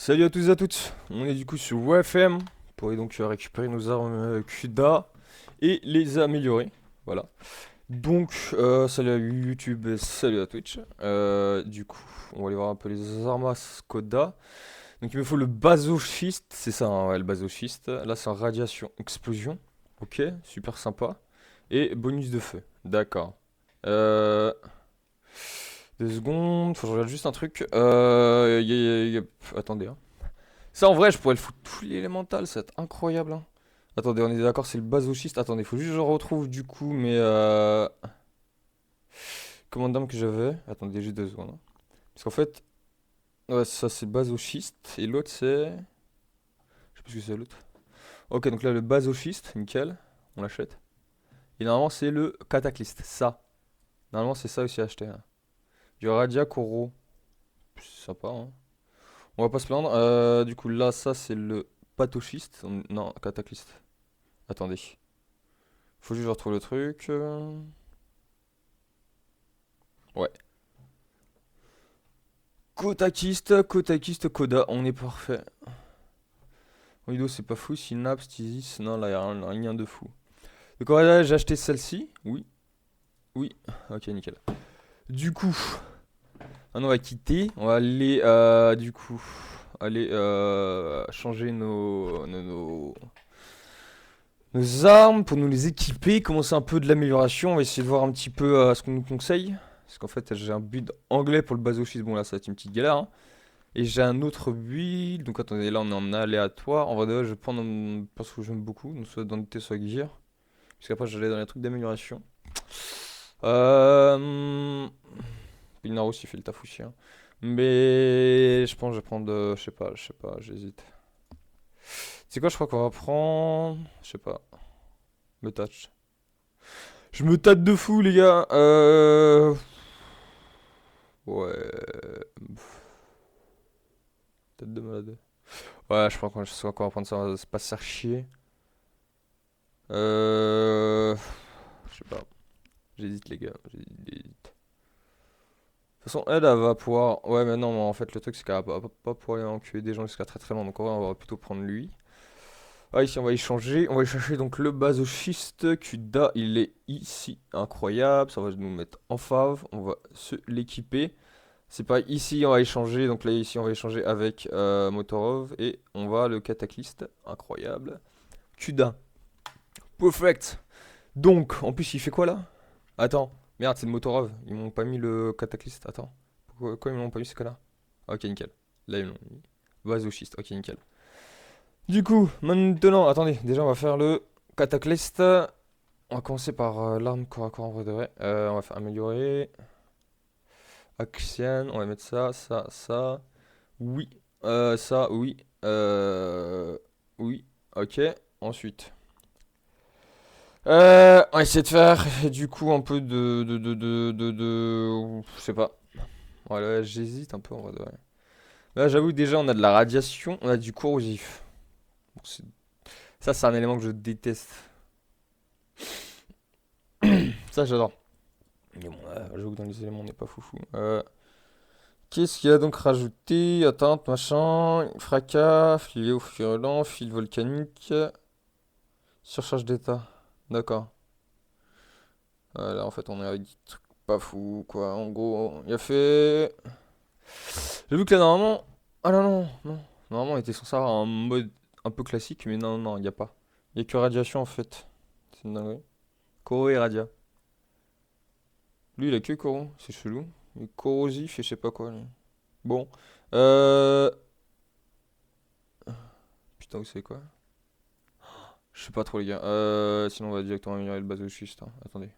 Salut à tous et à toutes, on est du coup sur WFM pour donc récupérer nos armes CUDA et les améliorer. Voilà. Donc, salut à YouTube et salut à Twitch. Du coup, on va aller voir un peu les armas Koda. Donc, il me faut le basoschiste, c'est ça, hein, ouais, le basoschiste. Là, c'est en radiation explosion. Ok, super sympa. Et bonus de feu, d'accord. Euh, 2 secondes, faut que je regarde juste un truc. Attendez, hein. Ça, en vrai, je pourrais le foutre tout l'élémental, ça va être incroyable, hein. Attendez, on est d'accord, c'est le basochiste. Attendez, faut juste que je retrouve du coup mes commandes d'armes que j'avais. Attendez, juste 2 secondes, hein. Parce qu'en fait, ouais, ça c'est le basochiste. Et l'autre c'est. Je sais plus ce que c'est l'autre. Ok, donc là, le basochiste, nickel. On l'achète. Et normalement, c'est le cataclyste. Ça. Normalement, c'est ça aussi à acheter, hein. Du Radia Koro. C'est sympa, hein. On va pas se plaindre. Du coup, là, ça c'est le pathochiste. Non, cataclyste. Attendez. Faut juste que je retrouve le truc. Ouais. Kotakiste, Koda, on est parfait. Widow, c'est pas fou. Synapse, Tizis, non, là, y'a rien de fou. Donc, voilà, j'ai acheté celle-ci. Oui, oui. Ok, nickel. Du coup, on va quitter. On va aller, du coup, aller changer nos armes pour nous les équiper. Commencer un peu de l'amélioration. On va essayer de voir un petit peu ce qu'on nous conseille. Parce qu'en fait, j'ai un build anglais pour le basoschiste. Bon, là, ça va être une petite galère, hein. Et j'ai un autre build. Donc attendez, là on est en aléatoire. En vrai, de vrai, je vais prendre parce que j'aime beaucoup. Donc soit Dante, soit Gear. Parce qu'après, j'allais dans les trucs d'amélioration. Euh. Naros, il fait le taf aussi, hein. Mais je pense que je vais prendre. Je sais pas, j'hésite. C'est quoi, je crois qu'on va prendre. Je sais pas. Me touch. Je me tâte de fou, les gars. Ouais. Tête de malade. Ouais, je crois qu'on va prendre ça. On va pas se faire chier. Euh. Je sais pas. J'hésite, les gars. J'hésite. De toute façon, elle va pouvoir. Ouais, mais non, mais en fait, le truc, c'est qu'elle va pas pouvoir enculer des gens jusqu'à très très loin. Donc, en vrai, on va plutôt prendre lui. Ah, ici, on va y changer. On va y chercher donc le basoschiste. Kuda, il est ici. Incroyable. Ça va nous mettre en fave. On va se l'équiper. C'est pas ici, on va échanger. Donc là, ici, on va échanger avec Motorov. Et on va le cataclyste. Incroyable. Kuda. Perfect. Donc, en plus, il fait quoi là? Attends, merde, c'est le Motorov. Ils m'ont pas mis le cataclyste. Attends. Pourquoi ils m'ont pas mis ce cas-là? Ok, nickel. Là, ils l'ont mis. Vasoschiste. Ok, nickel. Du coup, maintenant, attendez. Déjà, on va faire le cataclyste. On va commencer par l'arme corps à corps en vrai de vrai. On va faire améliorer. Axian. On va mettre ça, ça, ça. Oui. Ça, oui. Oui. Ok. Ensuite. On va essayer de faire du coup un peu je sais pas. Voilà, j'hésite un peu en vrai, de vrai. Là, j'avoue que déjà, on a de la radiation, on a du corrosif. Bon, ça, c'est un élément que je déteste. Ça, j'adore. Mais bon, j'avoue que dans les éléments, on n'est pas foufou. Qu'est-ce qu'il a donc rajouté? Atteinte, machin, fracas, filet au virulent, fil volcanique, surcharge d'état. D'accord. Là, en fait, on est avec des trucs pas fous, quoi. En gros, il a fait. J'avoue que là, normalement. Ah non, non, non. Normalement, on était censé avoir un mode un peu classique, mais non, non, il n'y a pas. Il n'y a que radiation en fait. C'est une dinguerie. Koro et Radia. Lui, il a que Koro, c'est chelou. Il est corrosif et je sais pas quoi, lui. Bon. Euh. Putain, vous savez quoi? Je sais pas trop, les gars. Sinon, on va directement améliorer le basoschiste, hein. Attendez.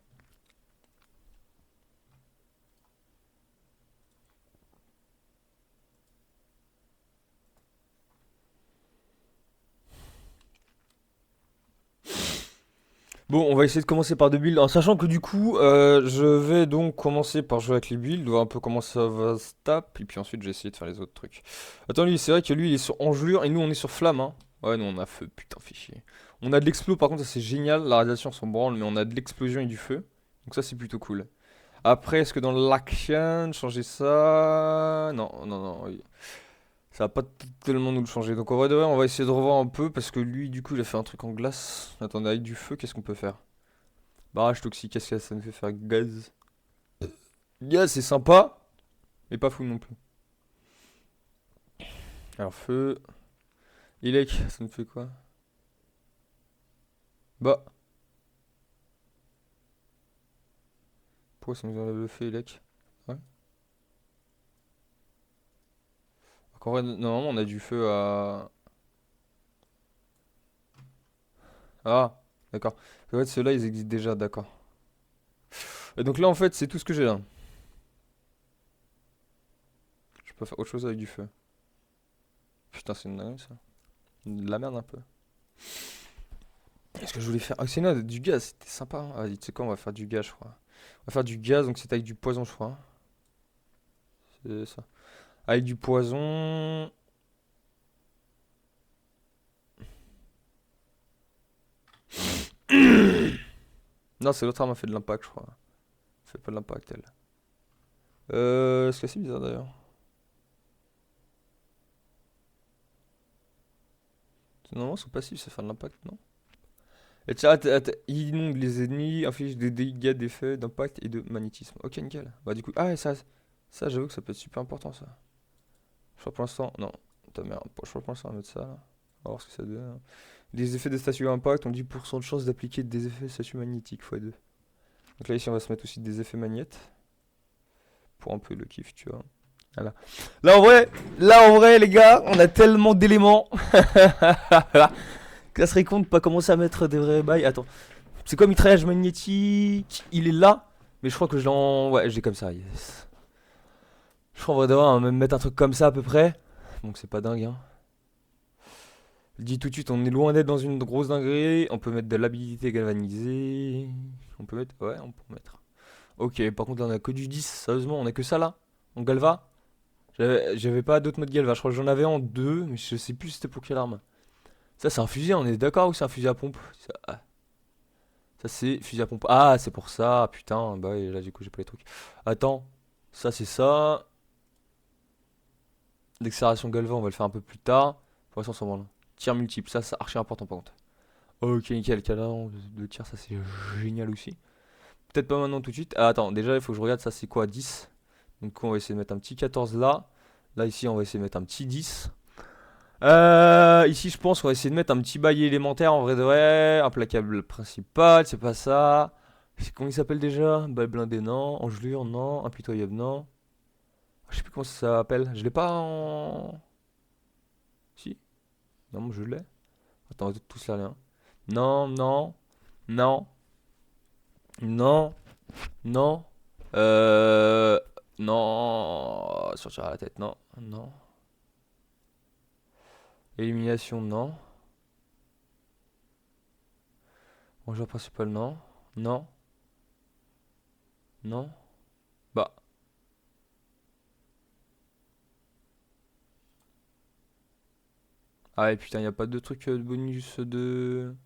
Bon, on va essayer de commencer par deux builds, en sachant que du coup, je vais donc commencer par jouer avec les builds, voir un peu comment ça va se taper, et puis ensuite, je vais essayer de faire les autres trucs. Attends, lui, c'est vrai que lui, il est sur engelure, et nous, on est sur flamme, hein. Ouais, nous, on a feu, putain, fait chier. On a de l'explos, par contre, ça c'est génial, la radiation s'en branle, mais on a de l'explosion et du feu, donc ça, c'est plutôt cool. Après, est-ce que dans l'action, changer ça? Non, non, non, oui. Ça va pas tellement nous le changer. Donc en vrai de vrai, on va essayer de revoir un peu parce que lui, du coup, il a fait un truc en glace. Attendez, avec du feu, qu'est-ce qu'on peut faire? Barrage toxique, qu'est-ce que ça nous fait faire? Gaz. Gaz, c'est sympa, mais pas fou non plus. Alors feu. Elec, ça nous fait quoi? Bah, pourquoi ça nous enlève le feu, Elec? Ouais. Donc en vrai, normalement, on a du feu à. Ah, d'accord. En fait, ceux-là, ils existent déjà, d'accord. Et donc là, en fait, c'est tout ce que j'ai là. Je peux faire autre chose avec du feu. Putain, c'est une dinguerie ça. De la merde un peu. Qu'est-ce que je voulais faire? Ah, c'est du gaz, c'était sympa, hein. Vas-y, tu sais quoi, on va faire du gaz, je crois. On va faire du gaz, donc c'est avec du poison, je crois. C'est ça. Avec du poison. Non, c'est l'autre arme a fait de l'impact, je crois. Fait pas de l'impact, elle. Est-ce que c'est bizarre d'ailleurs? Normalement, son passif, c'est faire de l'impact, non? Et tiens, il inonde les ennemis, inflige des dégâts d'effet, d'impact et de magnétisme. Ok, nickel. Bah, du coup, ah, et ça j'avoue que ça peut être super important, ça. Je crois pour l'instant, non. Putain, merde, je crois pour l'instant, on va mettre ça, là. On va voir ce que ça donne, hein. Les effets des statues impact ont 10% de chance d'appliquer des effets de statues magnétiques x2. Donc là, ici, on va se mettre aussi des effets magnétiques. Pour un peu le kiff, tu vois. Voilà. Là en vrai, les gars, on a tellement d'éléments. Que ça serait con de pas commencer à mettre des vrais bails. Attends, c'est quoi mitraillage magnétique? Il est là, mais je crois que je l'en. Ouais, j'ai comme ça, yes. Je crois qu'on va devoir même mettre un truc comme ça à peu près. Donc c'est pas dingue, hein. Je dis tout de suite, on est loin d'être dans une grosse dinguerie. On peut mettre de l'habilité galvanisée. On peut mettre. Ouais, on peut mettre. Ok, par contre là on a que du 10. Sérieusement, on a que ça là? On galva? J'avais pas d'autres modes galva. Je crois que j'en avais en deux, mais je sais plus c'était pour quelle arme. Ça, c'est un fusil, on est d'accord ou c'est un fusil à pompe? Ça, c'est fusil à pompe. Ah, c'est pour ça, putain. Bah ouais, là, du coup, j'ai pas les trucs. Attends, ça, c'est ça. L'accélération galva, on va le faire un peu plus tard. Pour l'instant, on s'en branle. Tir multiple, ça, c'est archi important par contre. Ok, nickel, cadran de tir, ça, c'est génial aussi. Peut-être pas maintenant tout de suite. Ah, attends, déjà, il faut que je regarde, ça, c'est quoi? 10. Donc, on va essayer de mettre un petit 14 là. Là, ici, on va essayer de mettre un petit 10. Ici, je pense qu'on va essayer de mettre un petit bail élémentaire en vrai de vrai. Implacable principal, c'est pas ça. Comment il s'appelle déjà? Bail blindé, non. Engelure, non. Impitoyable, non. Je sais plus comment ça s'appelle. Je l'ai pas en. Si? Non, moi je l'ai. Attends, on va tous lire les uns. Non, non, non, non, non. Euh. Non. Sortir à la tête, non. Non. Élimination, non. Engelure principal, non. Non. Non. Bah. Ah ouais, putain, y a pas de truc de bonus de.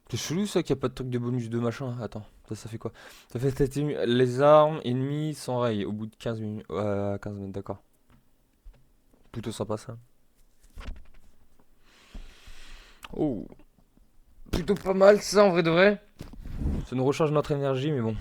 C'est chelou ça qu'il y a pas de truc de bonus de machin. Attends, ça fait quoi? Ça fait les armes ennemies s'enrayent au bout de 15 minutes. 15 minutes, d'accord. Plutôt sympa ça. Oh, plutôt pas mal ça en vrai de vrai. Ça nous recharge notre énergie, mais bon.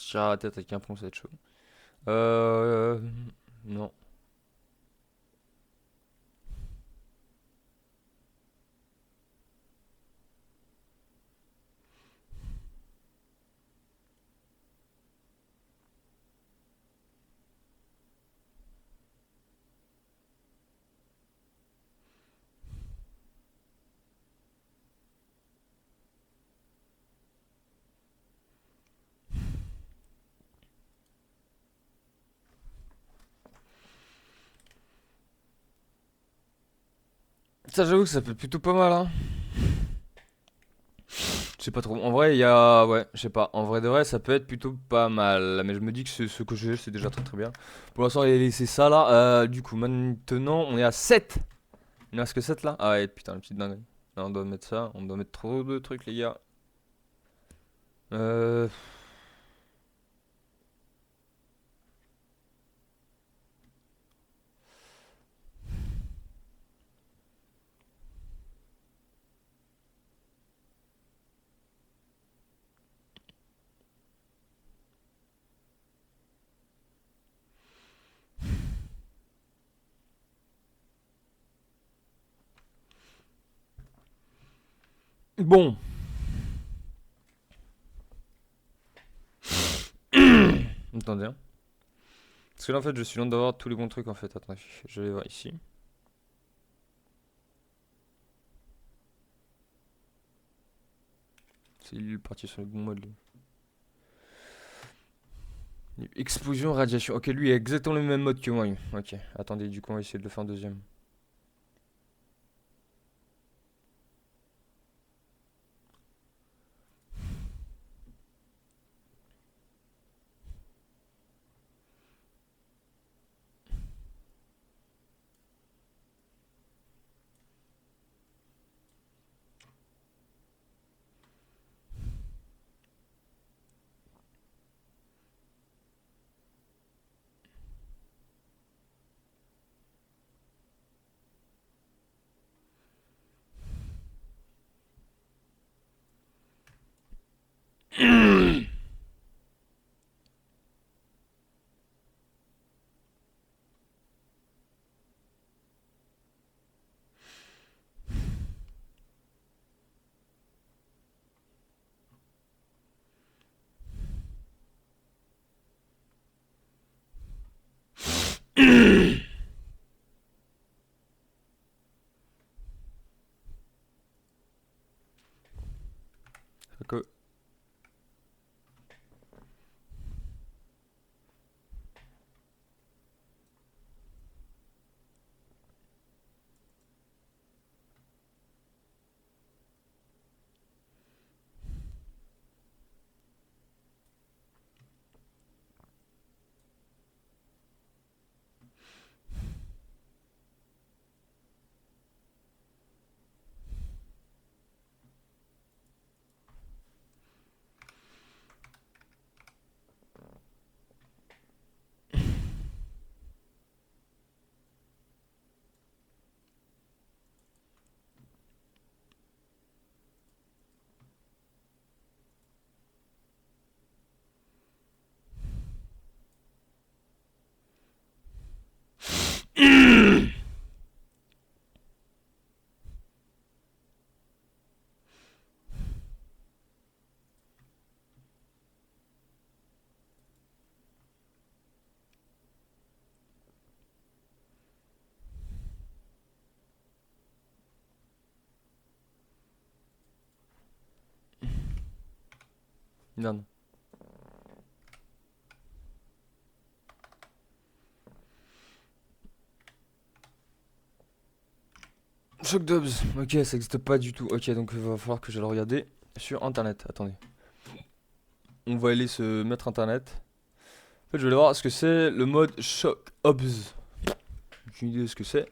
J'ai la tête avec un pont, ça va être chaud. Euh. Non. Ça, j'avoue que ça peut être plutôt pas mal, hein. Je sais pas trop. En vrai, il y a. Ouais, je sais pas. En vrai de vrai, ça peut être plutôt pas mal. Mais je me dis que ce que j'ai, c'est déjà très très bien. Pour l'instant, il a laissé ça là. Du coup, maintenant, on est à 7. Il ne reste que 7 là. Ah ouais, putain, la petite dinguerie. Là, on doit mettre ça. On doit mettre trop de trucs, les gars. Euh. Bon. Attendez, hein. Parce que là, en fait, je suis loin d'avoir tous les bons trucs en fait. Attendez, je vais voir ici. C'est il est parti sur le bon mode. Lui. Explosion, radiation. Ok, lui, il a exactement le même mode que moi. Lui. Ok, attendez, du coup, on va essayer de le faire en deuxième. Ok. Non. Shock Dubs. Ok, ça existe pas du tout. Ok, donc il va falloir que je le regarder sur internet. Attendez. On va aller se mettre internet. En fait, je vais aller voir ce que c'est le mode Shock Obs. J'ai une idée de ce que c'est.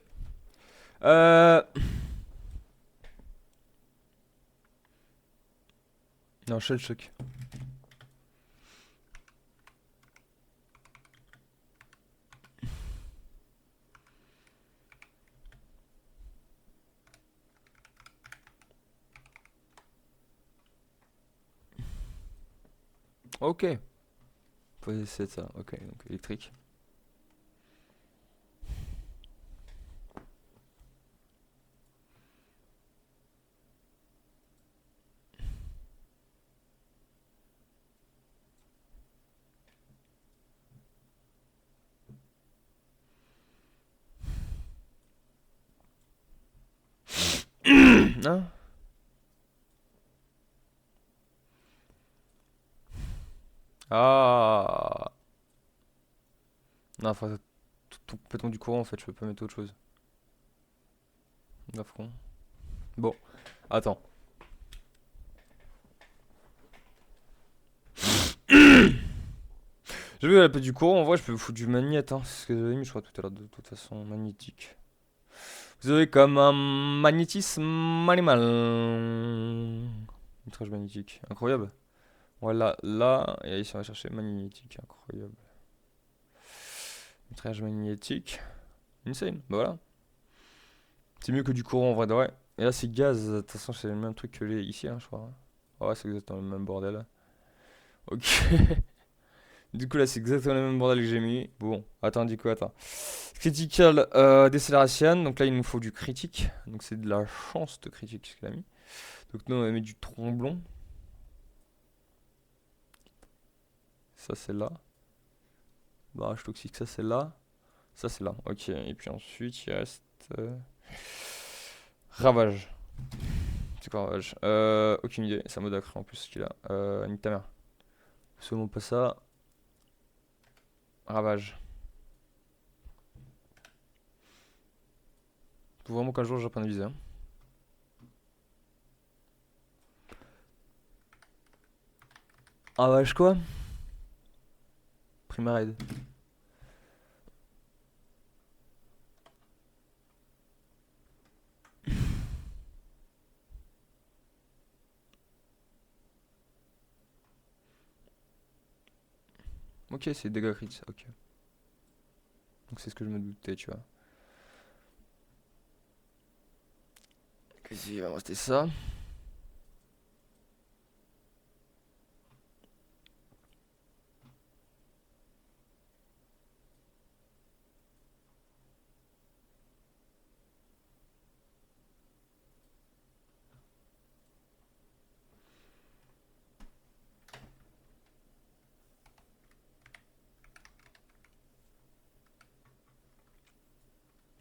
Euh. Non, Shell Shock. Ok. C'est ça. Ok, donc électrique. Hein. Ah. Non, enfin, complètement du courant en fait, je peux pas mettre autre chose. D'affront. Bon, attends. J'ai vu la paix du courant, en vrai je peux vous foutre du magnéte, hein. C'est ce que j'avais mis je crois tout à l'heure de toute façon, magnétique. Vous avez comme un magnétisme animal. Outrage magnétique, incroyable. Voilà, là, et ici on va chercher magnétique, incroyable. Outrage magnétique, insane, bah voilà. C'est mieux que du courant en vrai de vrai. Et là c'est gaz, de toute façon c'est le même truc que les ici, hein, je crois. Ouais, c'est exactement le même bordel. Ok. Du coup là c'est exactement le même bordel que j'ai mis. Bon, attends, du coup, attends. Critical Deceleration, donc là il nous faut du critique. Donc c'est de la chance de critique ce qu'il a mis. Donc nous on va mettre du tromblon. Ça c'est là. Barrage toxique, ça c'est là. Ça c'est là, ok. Et puis ensuite il reste... Ravage. C'est quoi ravage? Aucune idée, c'est un mode accru en plus ce qu'il a. Nique ta mère. Seulement pas ça. Ravage. Faut vraiment qu'un jour j'apprenne à viser. Hein. Ravage quoi? Primaride. Ok, c'est dégâts crit, ok. Donc c'est ce que je me doutais, tu vois. Ici, il va me rester ça.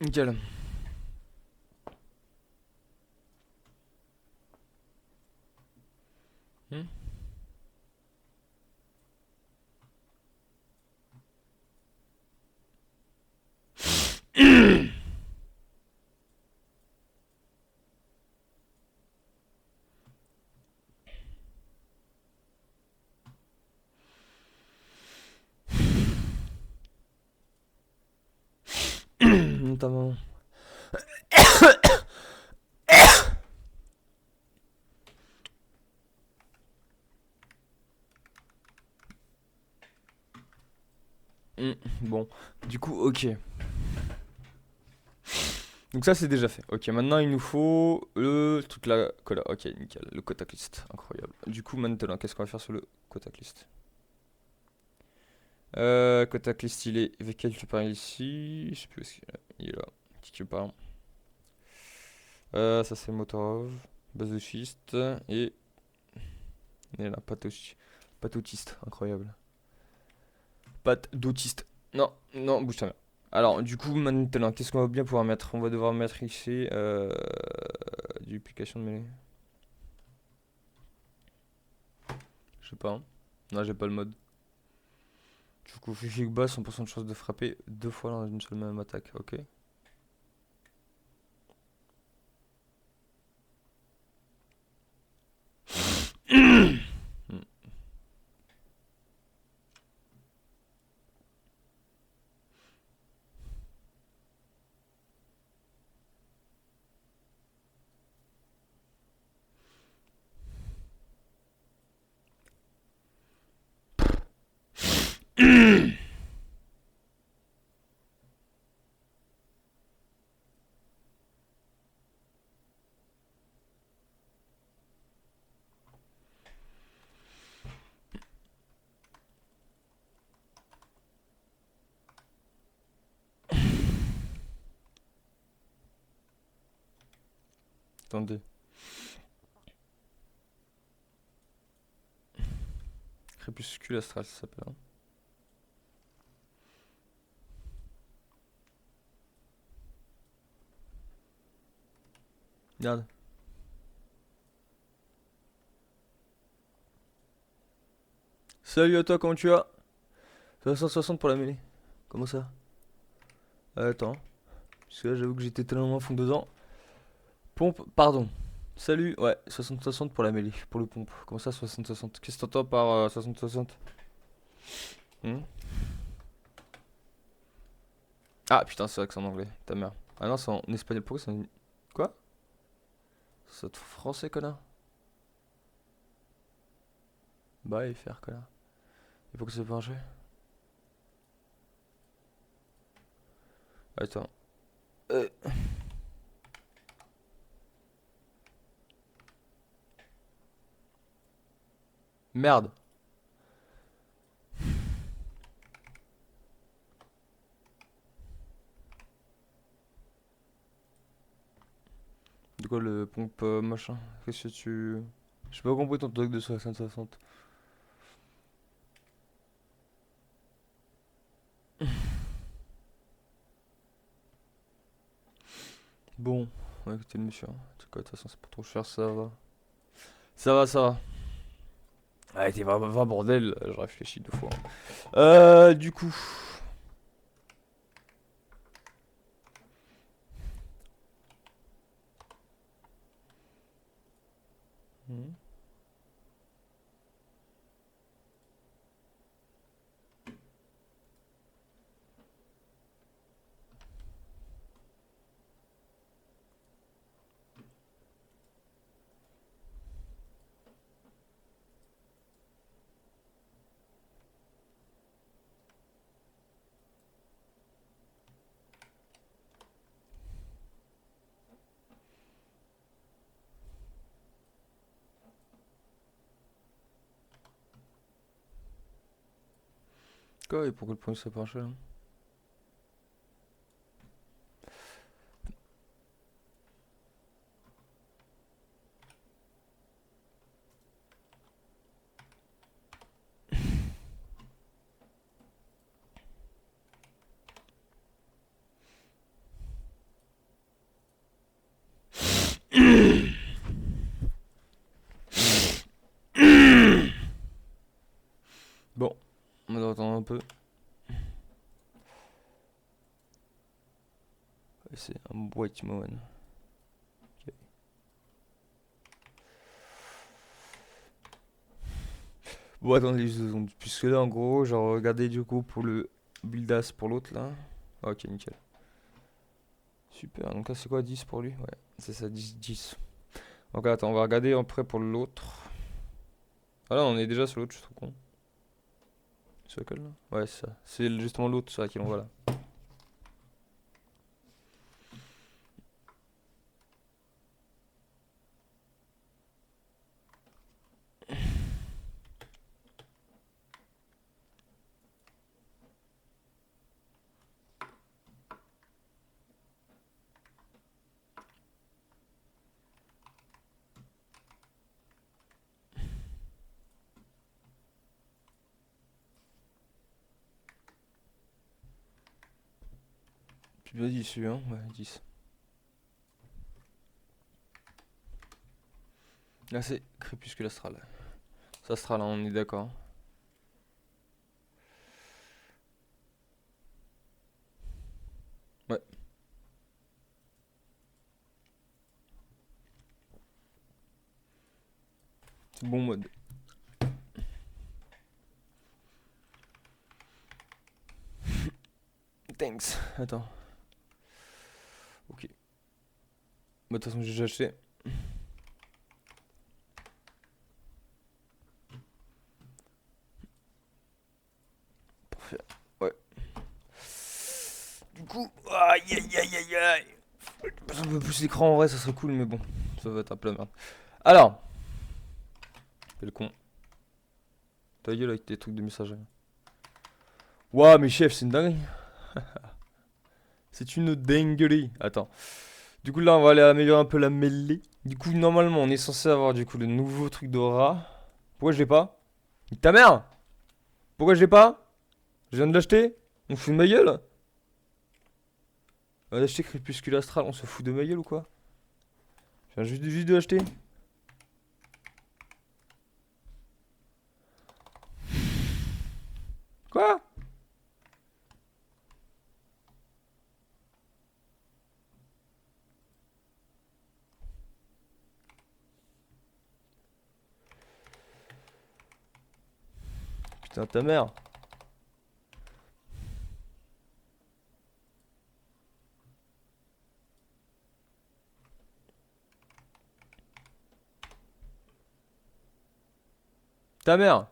Nickel. Hmm. Notamment. Bon, du coup, ok. Donc ça c'est déjà fait. Ok, maintenant il nous faut toute la cola. Ok, nickel. Le contact list, incroyable. Du coup maintenant, qu'est-ce qu'on va faire sur le contact list? Contact list, il est avec quelque part ici. Je sais plus où est-ce qu'il est. Il est là. Quelque part. Ça c'est Motorov, base de schiste et là, pâte autiste, incroyable. Pâte d'autiste. Non, non, bouge ta mère. Alors, du coup, maintenant, qu'est-ce qu'on va bien pouvoir mettre? On va devoir mettre ici duplication de mêlée. Je sais pas. Hein. Non, j'ai pas le mode. Du coup, physique bas, 100% de chance de frapper deux fois dans une seule même attaque. Ok. Hmm. Attendez. Crépuscule astral, ça s'appelle. Hein. Regarde. Salut à toi, comment tu vas? 360 pour la mêlée. Comment ça? Attends. Parce que là, j'avoue que j'étais tellement à fond dedans. Pompe, pardon. Salut, ouais, 60-60 pour la mêlée, pour le pompe. Comment ça, 60-60? Qu'est-ce que t'entends par 60-60? Hmm. Ah putain, c'est vrai que c'est en anglais, ta mère. Ah non, c'est en espagnol, pourquoi c'est en... Quoi? C'est français, connard? Bah, et faire, connard. Et pourquoi c'est pas un jeu? Attends. Euh, Merde. De quoi le pompe machin? Qu'est-ce que tu... J'ai pas compris ton truc de 60-60. Bon, on va écouter le monsieur, hein. En tout cas, de toute façon, c'est pas trop cher, ça va. Ça va, ça va. Ah, t'es vraiment bordel, je réfléchis deux fois. Du coup. Hmm. Quoi, et pourquoi le point serait pas cher? Bon, on va attendre un peu. C'est un white moon. Ok. Bon, attendez, puisque là, en gros, genre, regardez du coup pour le buildas pour l'autre là. Ok, nickel. Super, donc là, c'est quoi 10 pour lui? Ouais, c'est ça, 10. Donc attends, on va regarder après pour l'autre. Ah là, on est déjà sur l'autre, je suis trop con. C'est lequel là? Ouais, c'est ça. C'est justement l'autre sur laquelle on va là. Puis vas-y, celui, hein? Ouais, 10. Là, c'est crépuscule astral. C'est astral, hein, on est d'accord. Ouais, c'est bon mode. Thanks. Attends. Ok. Bah, de toute façon, j'ai déjà acheté. Parfait. Ouais. Du coup, aïe aïe aïe aïe aïe. Un peu plus l'écran en vrai, ça serait cool, mais bon, ça va être un peu la merde. Alors, quel con. Ta gueule avec tes trucs de messagerie. Ouah, mais chef, c'est une dinguerie. C'est une dinguerie. Attends. Du coup, là, on va aller améliorer un peu la mêlée. Du coup, normalement, on est censé avoir du coup le nouveau truc de rat. Pourquoi je l'ai pas? Ta mère! Pourquoi je l'ai pas? Je viens de l'acheter? On se fout de ma gueule? On va acheter Crépuscule Astral, on se fout de ma gueule ou quoi? Je viens juste de l'acheter. Quoi? Putain, ta mère. Ta mère.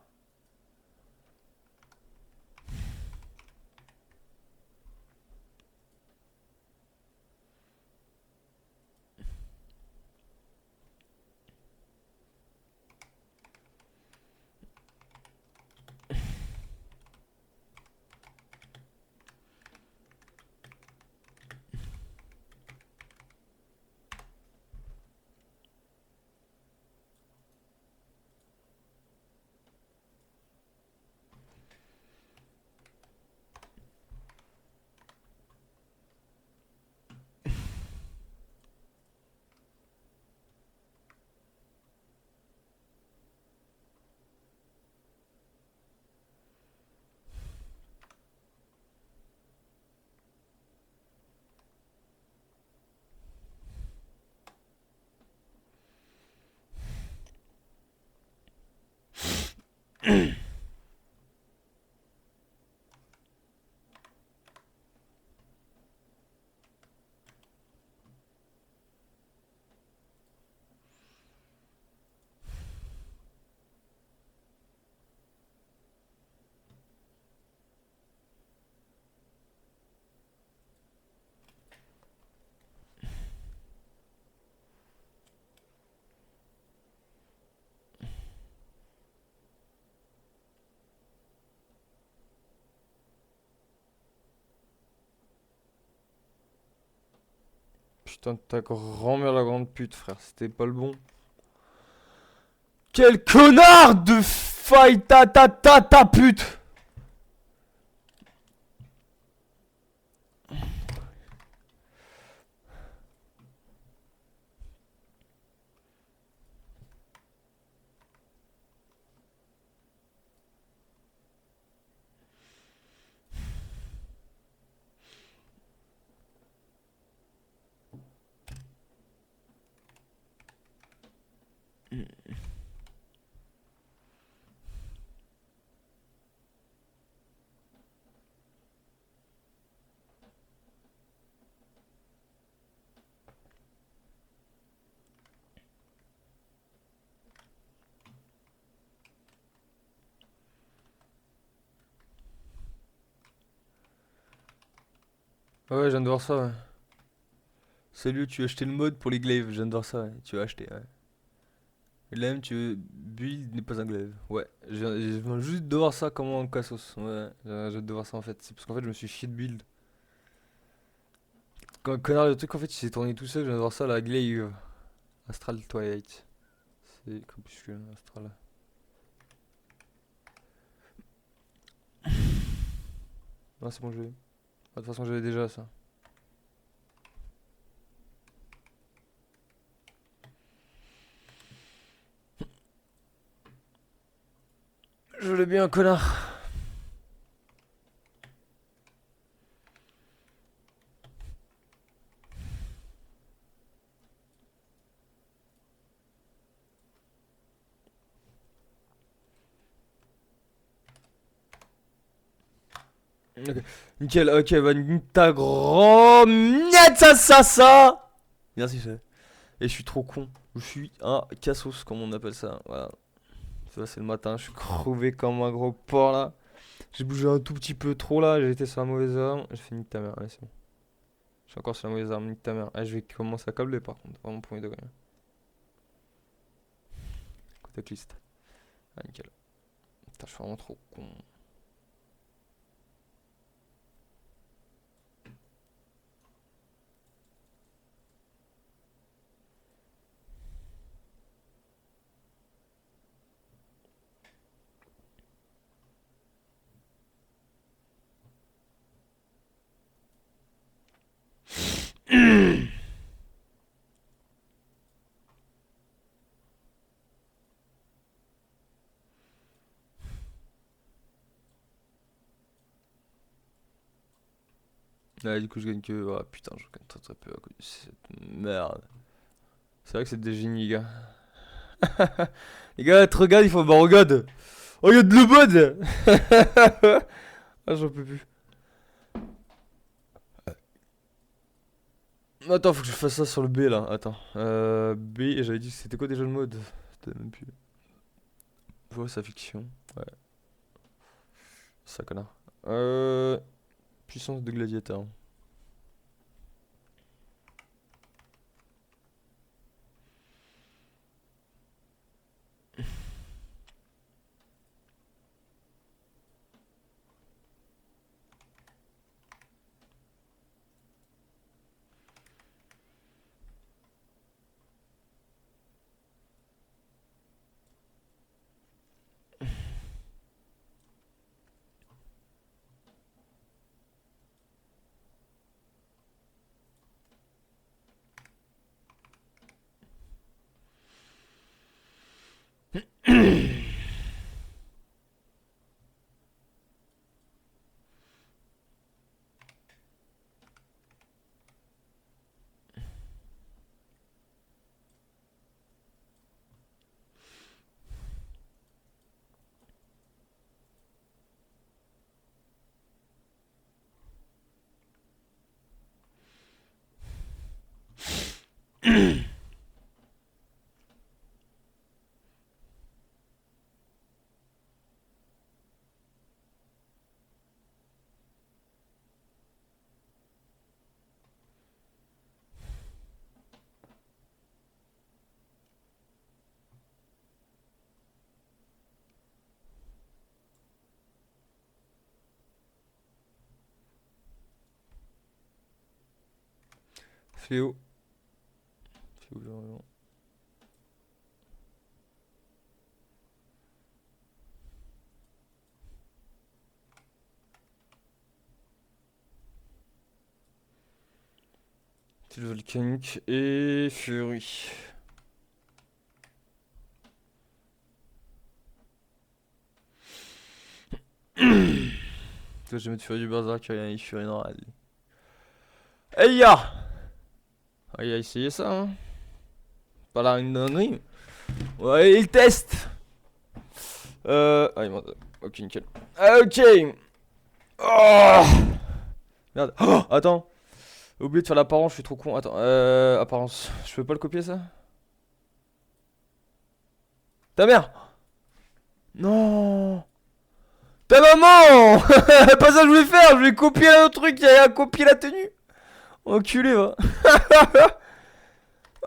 Putain, ta grand-mère la grande pute, frère. C'était pas le bon. Quel connard de faille ta pute. Ouais, je viens de voir ça, ouais. Salut, tu as acheté le mode pour les glaives, je viens de voir ça, ouais. Tu as acheté, ouais. L'aime, tu veux... Build n'est pas un glaive. Ouais, je viens juste de voir ça comment en cassos. Ouais, j'ai hâte de voir ça en fait. C'est parce qu'en fait, je me suis chié de build. Quand connard, le truc en fait, il s'est tourné tout seul, je viens de voir ça, la glaive. Astral Twilight. C'est Crépuscule, Astral. Ah, c'est bon, je l'ai. Ah, de toute façon, j'avais déjà ça. Je l'ai bien, connard. Ok. Nickel, ok, bah ta grand... Niet ça. Merci, chef. Et je suis trop con. Je suis un cassos, comme on appelle ça. Voilà. Ça, c'est le matin, je suis crevé comme un gros porc là. J'ai bougé un tout petit peu trop là, j'ai été sur la mauvaise arme. J'ai fait nique ta mère, allez, c'est bon. Je suis encore sur la mauvaise arme, nique ta mère. Ah, je vais commencer à câbler par contre, vraiment premier degré. Côté liste. Ah, nickel. Putain, je suis vraiment trop con. Ouais, du coup, je gagne que. Ah putain, je gagne très très peu à cause de cette merde. C'est vrai que c'est des génies, les gars. Les gars, te regarde, il faut me regarder. Oh, y'a de le mode. Ah, j'en peux plus. Attends, faut que je fasse ça sur le B là. Attends. B, et j'avais dit que c'était quoi déjà le mode? C'était même plus. Voix sa fiction. Ouais, ça connard. Puissance de gladiateur. Fléau. Fléau, vraiment. Style volcanique et furie. Toi, je vais mettre furie du berserk et furie normale. Hey ya! Ah, il a essayé ça, hein. Pas là une dinguerie. Ouais, il teste! Ah, il m'a. Ok, nickel. Ok! Oh! Merde. Oh, attends! J'ai oublié de faire l'apparence, je suis trop con. Attends, apparence. Je peux pas le copier ça? Ta mère! Non! Ta maman! Pas ça que je voulais faire, je voulais copier un autre truc, il y a copier la tenue! Enculé, va!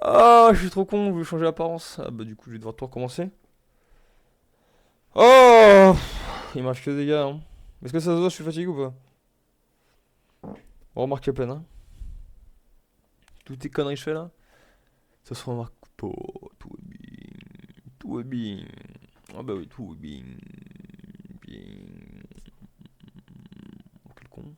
Ah, je suis trop con, je veux changer l'apparence. Ah, bah, du coup, je vais devoir tout recommencer. Oh! Il marche que des gars, hein. Est-ce que ça se voit, je suis fatigué ou pas? On remarque à peine, hein. Toutes tes conneries que je fais là, ça se remarque pas. Tout est bien. Tout est bien. Ah bah oui, tout est bien. Bien. Quel con.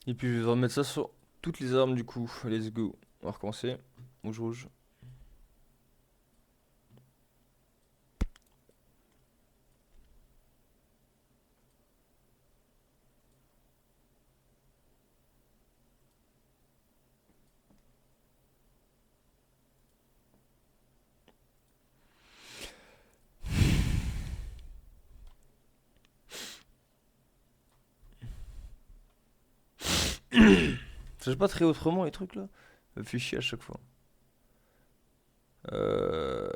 Et puis je vais remettre ça sur toutes les armes du coup. Let's go. On va recommencer. Rouge, rouge. Ça pas très autrement les trucs là. Ça me fait chier à chaque fois. Euh...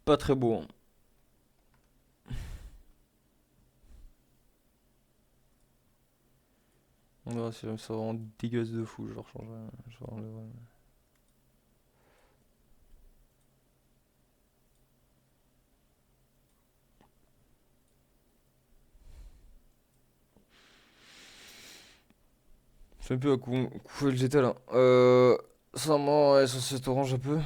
pas très beau, hein. On verra si ça rend dégueulasse de fou, je leur changerai. Je leur enlèverai. Je sais même plus à quoi j'étais là. Sincèrement, ouais, sur cet orange un peu.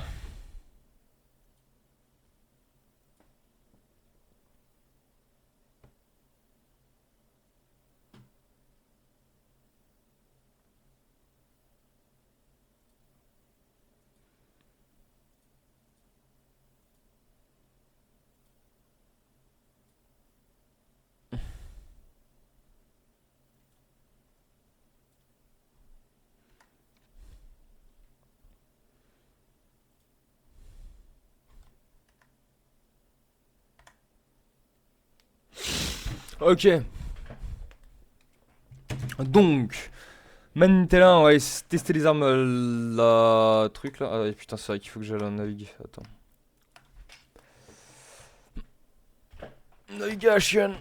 Ok. Donc, Manitella, on va tester les armes, la truc là. Ah ouais, putain, c'est vrai qu'il faut que j'aille en navigue. Attends. Navigation.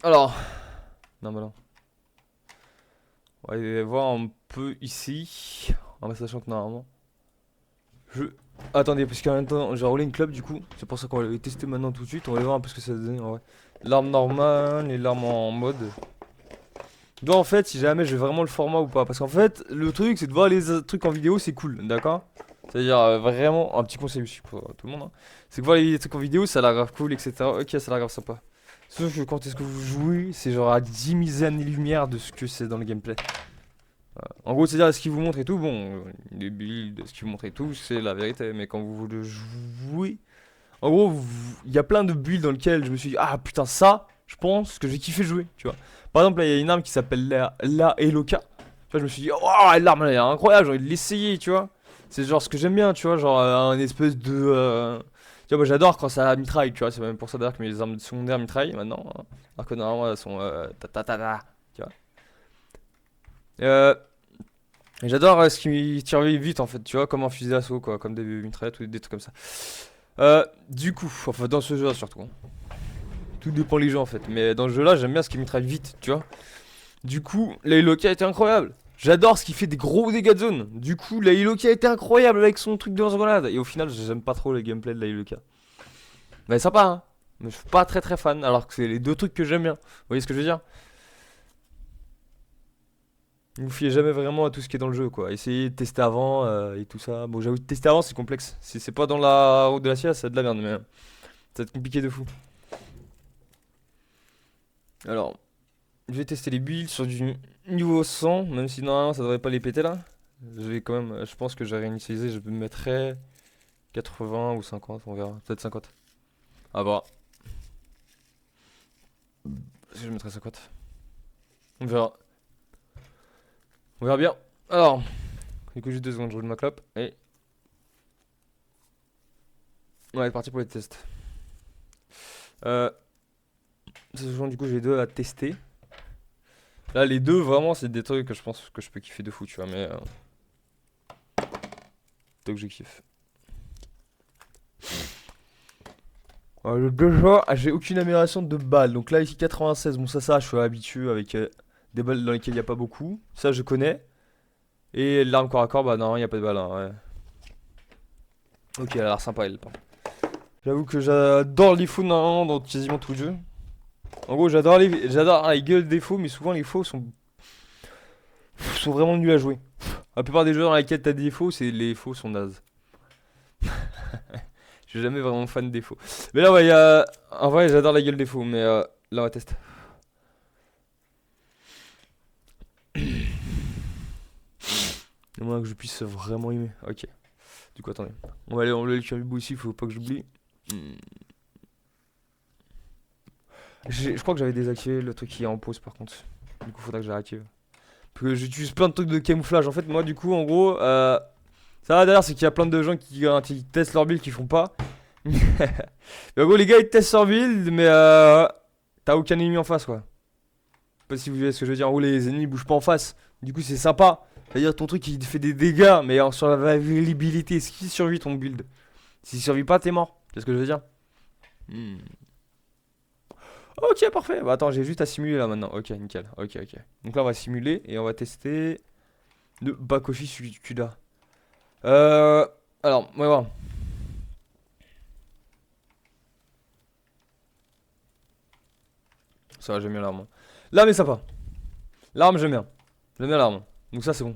Alors. Non, bah non. On va aller voir un peu ici. En sachant que normalement. Attendez, parce qu'en même temps, j'ai roulé une club du coup. C'est pour ça qu'on va les tester maintenant tout de suite. On va aller voir un peu ce que ça donne en vrai. L'arme normale et l'arme en mode. Donc en fait, si jamais j'ai vraiment le format ou pas. Parce qu'en fait, le truc c'est de voir les trucs en vidéo, c'est cool, d'accord? C'est-à-dire vraiment, un petit conseil aussi pour tout le monde, hein. C'est que voir les trucs en vidéo, ça a l'air grave cool, etc. Ok, ça a l'air grave sympa. Sauf que quand est-ce que vous jouez, c'est genre à 10 000 années-lumière de ce que c'est dans le gameplay. Voilà. En gros, c'est-à-dire ce qu'il vous montre et tout, bon, les builds, ce qu'il vous montre et tout, c'est la vérité. Mais quand vous le jouez, en gros, il y a plein de builds dans lesquels je me suis dit, ah putain, ça, je pense que j'ai kiffé jouer, tu vois. Par exemple, là, il y a une arme qui s'appelle la Eloka. Tu vois, je me suis dit, oh, l'arme, elle est incroyable, j'ai envie de l'essayer, tu vois. C'est genre ce que j'aime bien, tu vois, genre un espèce de. Tu vois, moi j'adore quand ça mitraille, tu vois. C'est même pour ça d'ailleurs que mes armes secondaires mitraillent maintenant, hein. Alors que normalement, elles sont ta ta ta ta, tu vois. Et j'adore ce qui tire vite en fait, tu vois, comme un fusil d'assaut, quoi, comme des mitraillettes ou des trucs comme ça. Du coup, enfin dans ce jeu là surtout, hein. Tout dépend les jeux en fait, mais dans ce jeu là j'aime bien ce qui mitraille vite, tu vois. Du coup, la Iloka était incroyable. J'adore ce qui fait des gros dégâts de zone. Du coup, la Iloka était incroyable avec son truc de lance-grenade. Et au final, j'aime pas trop le gameplay de la Iloka. Mais sympa, hein. Mais je suis pas très très fan, alors que c'est les deux trucs que j'aime bien. Vous voyez ce que je veux dire? Vous fiez jamais vraiment à tout ce qui est dans le jeu, quoi. Essayez de tester avant et tout ça. Bon, j'avoue, tester avant c'est complexe. Si c'est pas dans la route de la science, c'est de la merde, mais ça va être compliqué de fou. Alors, je vais tester les builds sur du niveau 100, même si normalement ça devrait pas les péter là. Je vais quand même, je pense que j'ai réinitialisé, je me mettrai 80 ou 50, on verra. Peut-être 50. À voir. Est-ce que je mettrai 50? On verra. On verra bien. Alors, du coup, juste 2 secondes, je roule ma clope. Et. On va être parti pour les tests. Ce soir, du coup, j'ai deux à tester. Là, les deux, vraiment, c'est des trucs que je pense que je peux kiffer de fou, tu vois, mais. Donc, je kiffe. Le déjà, j'ai aucune amélioration de balles. Donc là, ici, 96. Bon, ça, je suis habitué avec des balles dans lesquelles il n'y a pas beaucoup. Ça, je connais. Et l'arme corps à corps, bah non, il n'y a pas de balles, hein, ouais. Ok, elle a l'air sympa, elle. J'avoue que j'adore les faux normalement dans quasiment tout le jeu. En gros, j'adore les gueules des faux, mais souvent les faux sont vraiment nuls à jouer. La plupart des jeux dans lesquels t'as des faux, c'est les faux sont nazes. Je suis jamais vraiment fan des faux. Mais là, ouais, en vrai, j'adore la gueule des faux, mais là, on va tester. À moins que je puisse vraiment aimer. Ok. Du coup, attendez. On va aller enlever le curvy aussi, faut pas que j'oublie. Je crois que j'avais désactivé le truc qui est en pause par contre. Du coup, faudra que je la réactive. Parce que j'utilise plein de trucs de camouflage. En fait, moi, du coup, en gros, ça va d'ailleurs, c'est qu'il y a plein de gens qui testent leur build qui font pas. Mais en gros, les gars, ils testent leur build, mais t'as aucun ennemi en face, quoi. Je sais pas si vous voyez ce que je veux dire. En gros, les ennemis bougent pas en face. Du coup, c'est sympa. C'est-à-dire, ton truc, il fait des dégâts, mais en survivabilité, est-ce qu'il survit ton build? S'il survit pas, t'es mort. C'est ce que je veux dire? Hmm. Ok, parfait. Bah attends, j'ai juste à simuler là maintenant. Ok, nickel. Ok, ok. Donc là, on va simuler et on va tester le back-office CUDA. Euh. Alors, on va voir. Ça va, j'aime bien l'arme. L'arme est sympa. L'arme, j'aime bien. J'aime bien l'arme. Donc ça, c'est bon.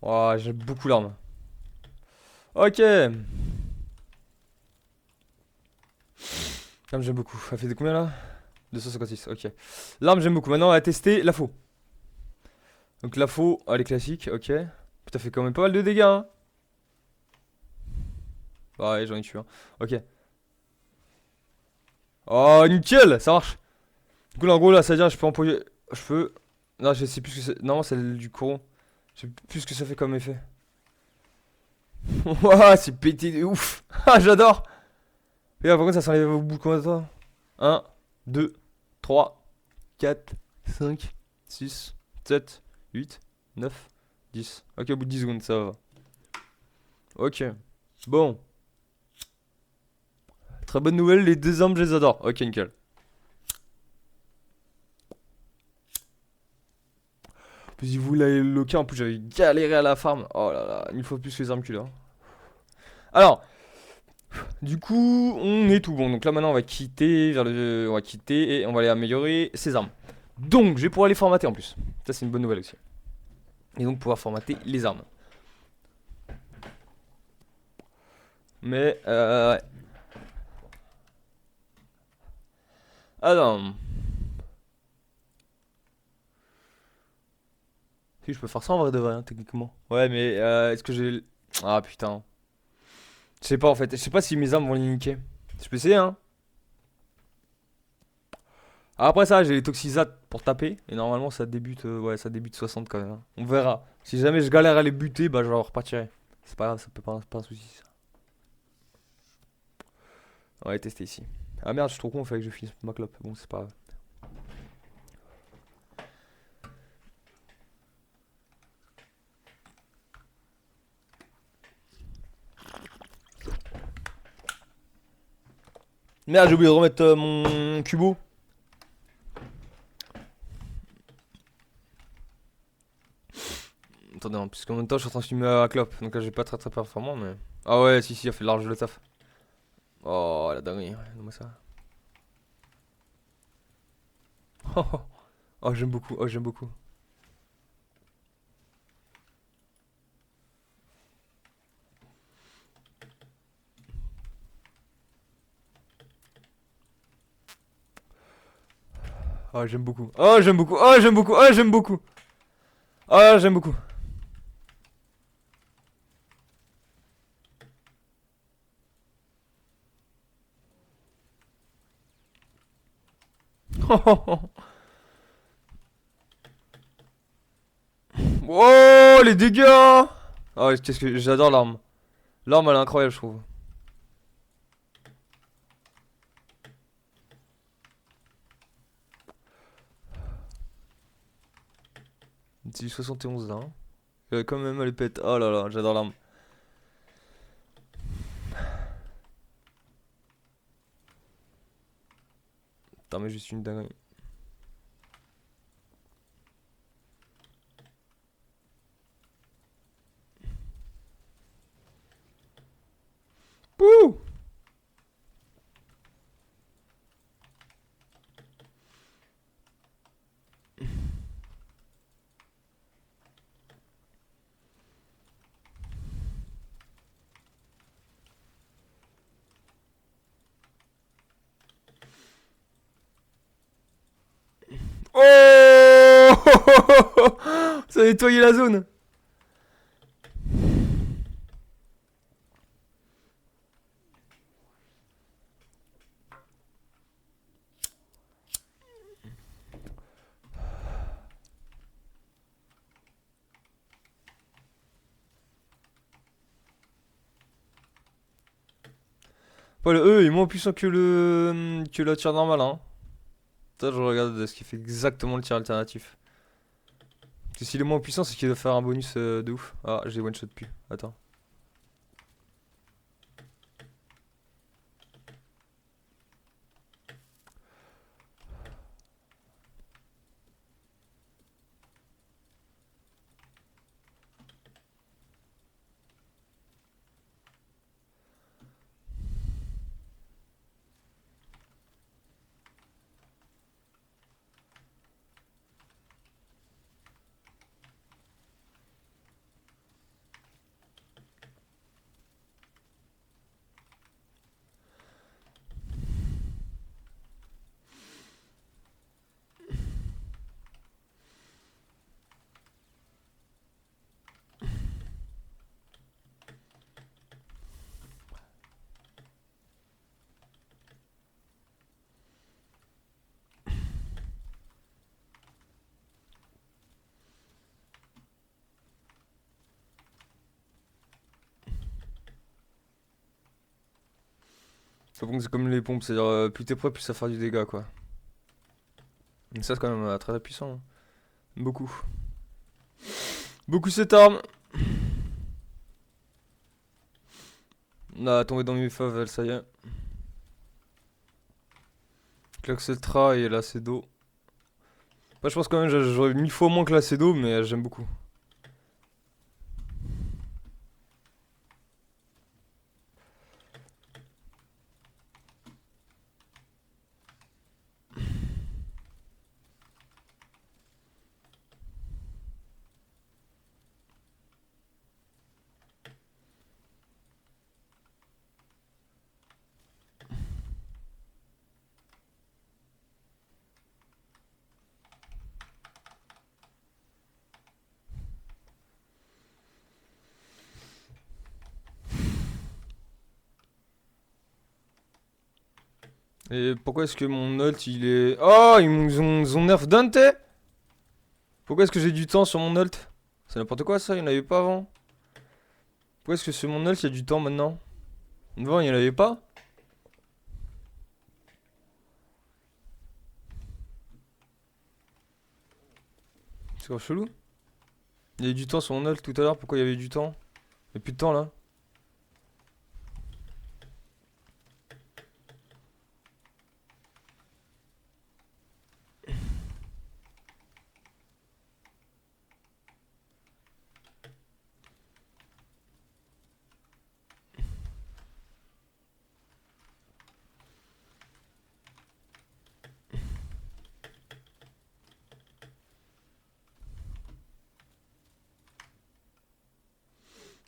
Oh, j'aime beaucoup l'arme. Ok. L'arme, j'aime beaucoup. Elle fait de combien là? 256, ok. L'arme, j'aime beaucoup. Maintenant, on va tester la faux. Donc la faux, elle est classique, ok. Putain, fait quand même pas mal de dégâts, hein. Ah ouais, j'en ai tué un. Ok. Oh, nickel, ça marche. Du coup, là, en gros, là, ça veut dire, je peux employer. Je peux. Non, je sais plus ce que c'est. Non, c'est du courant. Je sais plus ce que ça fait comme effet. Ouah, c'est pété de ouf. Ah, j'adore. Et là, par contre, ça s'enlève au bout de combien de temps? 1, 2, 3, 4, 5, 6, 7, 8, 9, 10. Ok, au bout de 10 secondes, ça va. Ok. Bon. Très bonne nouvelle, les deux armes, je les adore. Ok, nickel. Puis vous l'avez loqué, en plus j'avais galéré à la farm. Oh là là, une fois plus que les armes que là. Alors, du coup, on est tout bon. Donc là maintenant on va quitter vers le. On va quitter et on va aller améliorer ses armes. Donc je vais pouvoir les formater en plus. Ça c'est une bonne nouvelle aussi. Et donc pouvoir formater les armes. Mais ouais. Alors. Si je peux faire ça en vrai de vrai, hein, techniquement. Ouais mais est-ce que j'ai. Ah putain. Je sais pas en fait. Je sais pas si mes armes vont les niquer. Je peux essayer hein. Après ça, j'ai les toxisates pour taper. Et normalement, ça débute, ouais, ça débute 60 quand même, hein. On verra. Si jamais je galère à les buter, bah je vais repartirai. C'est pas grave, ça peut pas, c'est pas un souci ça. On va les tester ici. Ah merde, je suis trop con, il fallait que je finisse ma clope. Bon, c'est pas grave. Merde, j'ai oublié de remettre mon cubo. Attendez, hein, puisqu'en même temps, je suis en train de filmer la clope. Donc là, j'ai pas très performant, mais. Ah ouais, si, il a fait large le taf. Oh, la dinguerie. Donne-moi ça. Oh, oh, oh, j'aime beaucoup. Oh, j'aime beaucoup. Oh, j'aime beaucoup. Oh, j'aime beaucoup. Oh, j'aime beaucoup. Oh, j'aime beaucoup. Oh, j'aime beaucoup. Oh, les dégâts! Ah ouais, qu'est-ce que j'adore l'arme. L'arme, elle est incroyable, je trouve. C'est du 71 là, hein. Quand même, elle pète. Oh là là, j'adore l'arme. Putain, mais je suis une dinguerie. Pouh! Oh! Ça a nettoyé la zone. Ouais, le E est moins puissant que le tir normal, hein. Ça, je regarde ce qui fait exactement le tir alternatif. Parce que s'il est moins puissant, c'est qu'il doit faire un bonus de ouf. Ah, j'ai one shot plus. Attends. C'est comme les pompes, c'est-à-dire plus t'es prêt, plus ça fera du dégât quoi. Donc ça c'est quand même très puissant. Hein. Beaucoup. Beaucoup cette arme. Là, tombé dans mes faves, ça y est. L'Axetra et l'Acedo. Bah, je pense quand même j'aurais 1000 fois moins que l'Acedo, mais j'aime beaucoup. Et pourquoi est-ce que mon ult il est... Oh, ils ont nerf Dante. Pourquoi est-ce que j'ai du temps sur mon ult? C'est n'importe quoi ça, il n'y en avait pas avant. Pourquoi est-ce que sur mon ult il y a du temps maintenant? Avant il n'y en avait pas. C'est grave chelou. Il y avait du temps sur mon ult tout à l'heure, pourquoi il y avait du temps? Il n'y a plus de temps là.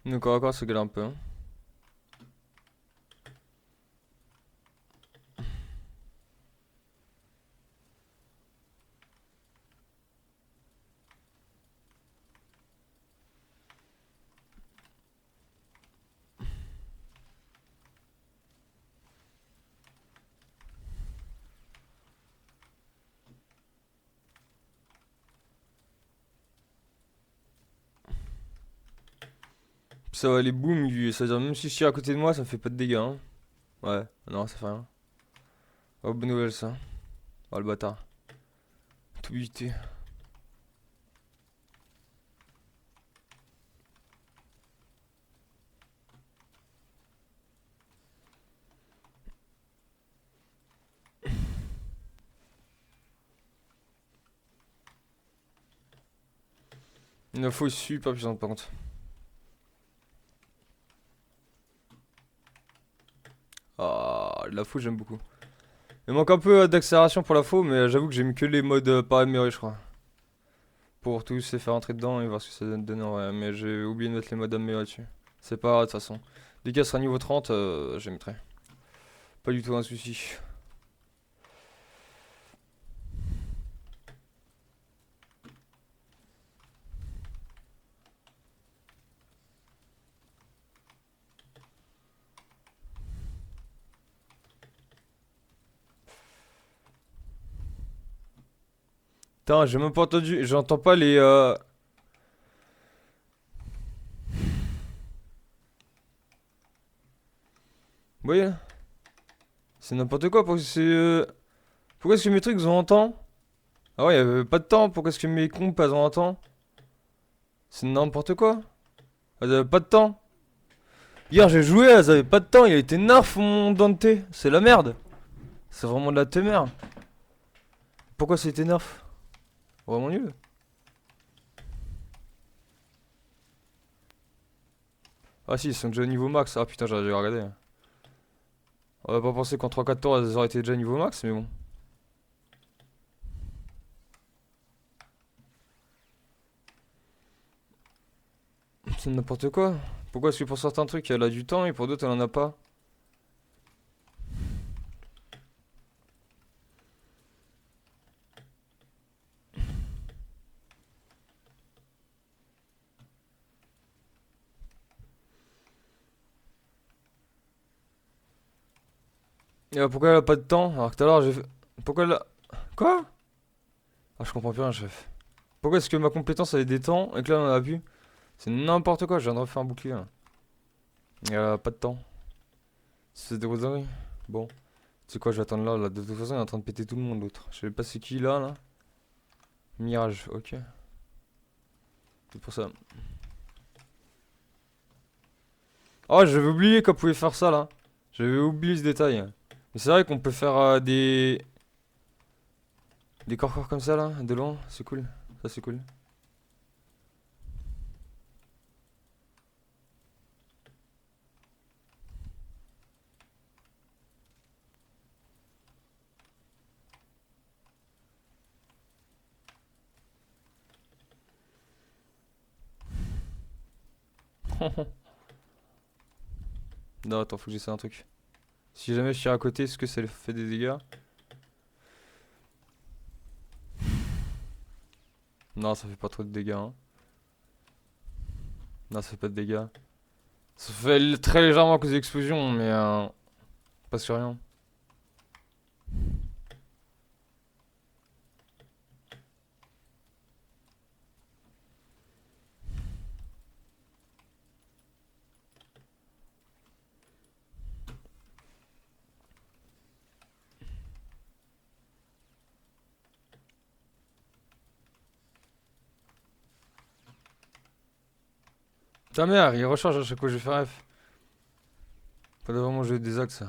Donc encore ça galère un peu. Hein. Ça va, les booms, c'est-à-dire même si je tire à côté de moi, ça me fait pas de dégâts. Hein. Ouais, non, ça fait rien. Oh, bonne nouvelle ça. Oh, le bâtard. Tout buté. Une info est super puissante par contre. Ah, la faux j'aime beaucoup. Il manque un peu d'accélération pour la faux, mais j'avoue que j'ai mis que les modes paramétrés, je crois. Pour tous les faire entrer dedans et voir ce que ça donne en vrai. Mais j'ai oublié de mettre les modes améliorés dessus. C'est pas grave de toute façon. Dès qu'elle sera niveau 30, je les mettrai. Pas du tout un souci. Putain, j'ai même pas entendu. J'entends pas les. Vous voyez? C'est n'importe quoi. Pourquoi est-ce que mes trucs ont un temps? Ah ouais, y'avait pas de temps. Pourquoi est-ce que mes comptes elles ont un temps? C'est n'importe quoi. Elles avaient pas de temps. Hier j'ai joué, elles avaient pas de temps. Il a été nerf mon Dante. C'est la merde. C'est vraiment de la témère. Pourquoi c'était nerf? Vraiment nul. Ah si, ils sont déjà niveau max. Ah putain, j'aurais dû regarder. On va pas penser qu'en 3-4 tours, elles auraient été déjà niveau max, mais bon. C'est n'importe quoi. Pourquoi est-ce que pour certains trucs, elle a du temps et pour d'autres, elle en a pas? Et pourquoi elle a pas de temps? Alors que tout à l'heure, j'ai fait... Pourquoi elle a... Quoi? Ah, je comprends plus rien, chef. Pourquoi est-ce que ma compétence avait des temps et que là, on en a plus? C'est n'importe quoi, je viens de refaire un bouclier là. Et elle a pas de temps. C'est des gros dingueries. Bon, c'est quoi, je vais attendre là, là. De toute façon, il est en train de péter tout le monde, l'autre. Je sais pas c'est qui là, là. Mirage, ok. C'est pour ça. Oh, j'avais oublié qu'on pouvait faire ça là. J'avais oublié ce détail. Mais c'est vrai qu'on peut faire des corps comme ça là, de loin. C'est cool. Ça, c'est cool. Non, attends, faut que j'essaie un truc. Si jamais je tire à côté, est-ce que ça fait des dégâts? Non, ça fait pas trop de dégâts. Hein. Non, ça fait pas de dégâts. Ça fait très légèrement à cause des explosions, mais pas sur rien. Ta mère, il recharge à chaque fois que je vais faire F. Pas de vraiment jouer des axes.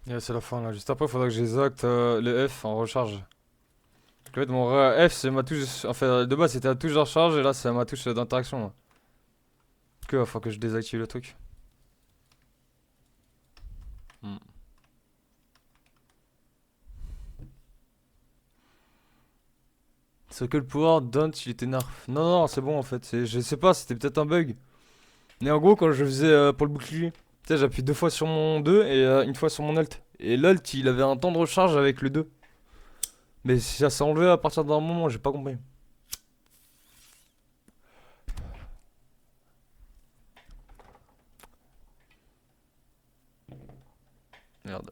Yeah, c'est la fin là. Juste après, il faudra que j'exacte le F en recharge. En fait, mon F, c'est ma touche. Enfin, de base, c'était la touche de recharge et là, c'est ma touche d'interaction. Là. Que, il faut que je désactive le truc. Hmm. C'est que le pouvoir Don't, il était nerf. Non, non, c'est bon en fait. Je sais pas, c'était peut-être un bug. Mais en gros, quand je faisais pour le bouclier, tu sais, j'appuie deux fois sur mon 2 et une fois sur mon alt. Et l'alt, il avait un temps de recharge avec le 2. Mais ça s'est enlevé à partir d'un moment, j'ai pas compris. Merde.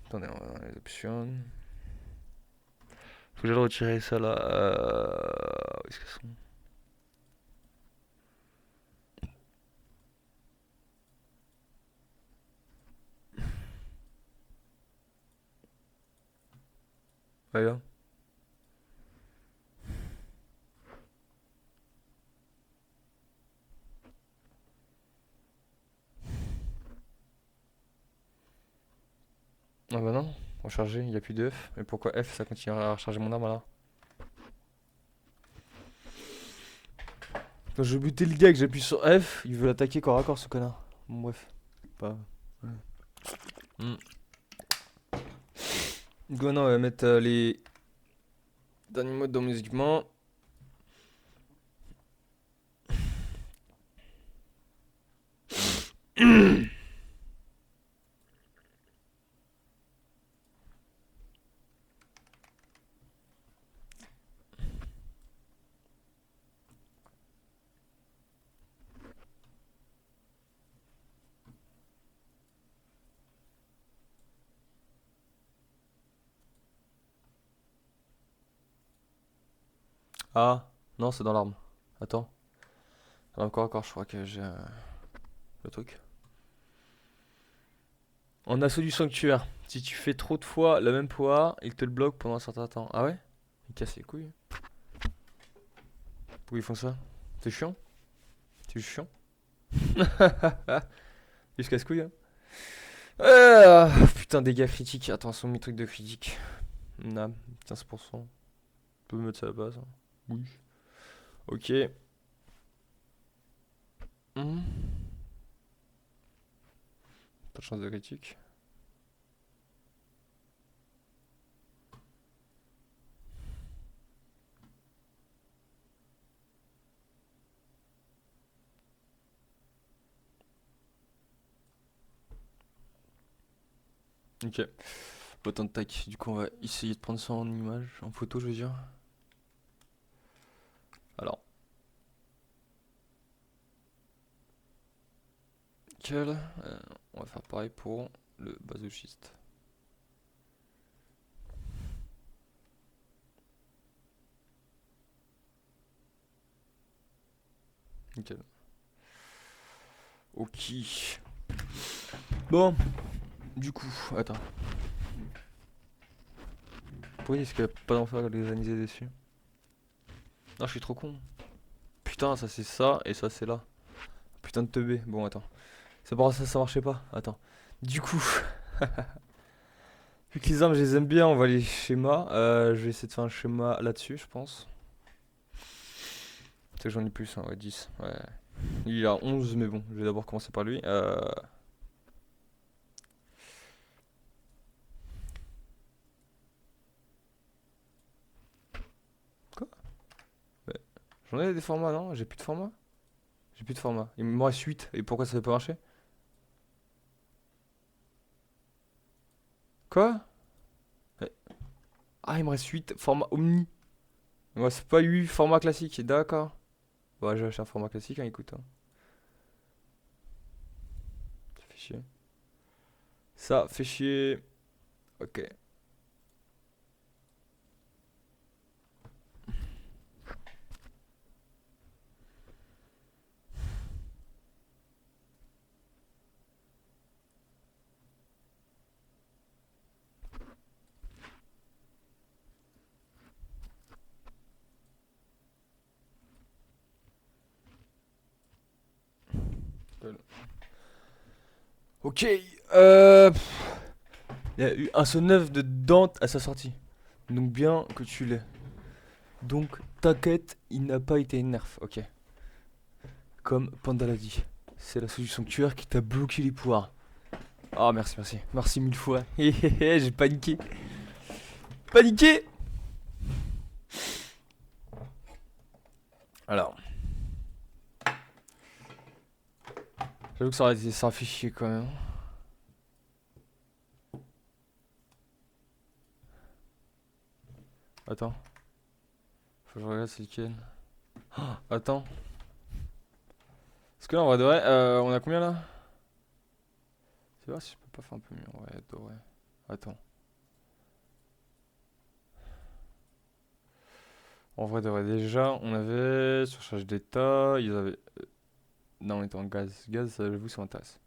Attendez, on va dans les options. Faut que j'aille retirer ça là. Où est-ce qu'elles sont? Ouais, là. Ah bah non, recharger, il n'y a plus de F. Mais pourquoi F ça continue à recharger mon arme là? Quand je butais le gars et que j'appuie sur F, il veut l'attaquer corps à corps ce connard. Bon, bref. Pas. Ouais. Hmm. Du coup, non, on va mettre les derniers modes dans mes équipements. Ah, non, c'est dans l'arme. Attends. Encore, je crois que j'ai le truc. En assaut du sanctuaire, si tu fais trop de fois la même poire, il te le bloque pendant un certain temps. Ah ouais? Il casse les couilles. Pourquoi ils font ça? C'est chiant? C'est chiant? Il se casse couilles, hein? Putain, dégâts critiques. Attention, mes trucs de critique. Nah, 15%. On peut mettre ça à la base. Hein. Oui. Ok. Hmm. Pas de chance de critique. Ok. Autant de tac. Du coup, on va essayer de prendre ça en image, en photo, je veux dire. Alors. Nickel. On va faire pareil pour le basochiste. nickel. Ok. Bon, du coup, attends. Pourquoi est-ce qu'il n'y a pas d'enfer organisé dessus? Non, je suis trop con. Putain, ça c'est ça et ça c'est là. Putain de teubé. Bon, attends. C'est pour ça que ça marchait pas. Attends. Du coup, vu que les armes je les aime bien, on va les schémas. Je vais essayer de faire un schéma là-dessus, je pense. C'est que j'en ai plus, hein, ouais, 10. Ouais. Il a 11, mais bon, je vais d'abord commencer par lui. Quoi? Ouais. J'en ai des formats, non? J'ai plus de format? J'ai plus de format. Il me reste 8. Et pourquoi ça fait pas marcher? Quoi? Ouais. Ah, il me reste 8 formats Omni. Il me reste pas 8 formats classiques. D'accord. Bah, je vais acheter un format classique, hein, écoute, hein. Ça fait chier. Ça fait chier. Ok. Ok. Il y a eu un saut neuf de Dante à sa sortie. Donc bien que tu l'aies. Donc t'inquiète, il n'a pas été nerf. Ok. Comme Panda l'a dit. C'est la solution tueur qui t'a bloqué les pouvoirs. Ah merci, merci. Merci mille fois. J'ai paniqué. Paniqué. Alors. J'avoue que ça a fait chier quand même. Attends. Faut que je regarde c'est lequel. Oh, attends. Parce que là, en vrai de vrai, on a combien là? C'est voir si je peux pas faire un peu mieux. Ouais, doré. Attends. En vrai de vrai, déjà, on avait surcharge d'état. Ils avaient. Non, on était en gaz. Gaz, ça, j'avoue, ça m'intéresse.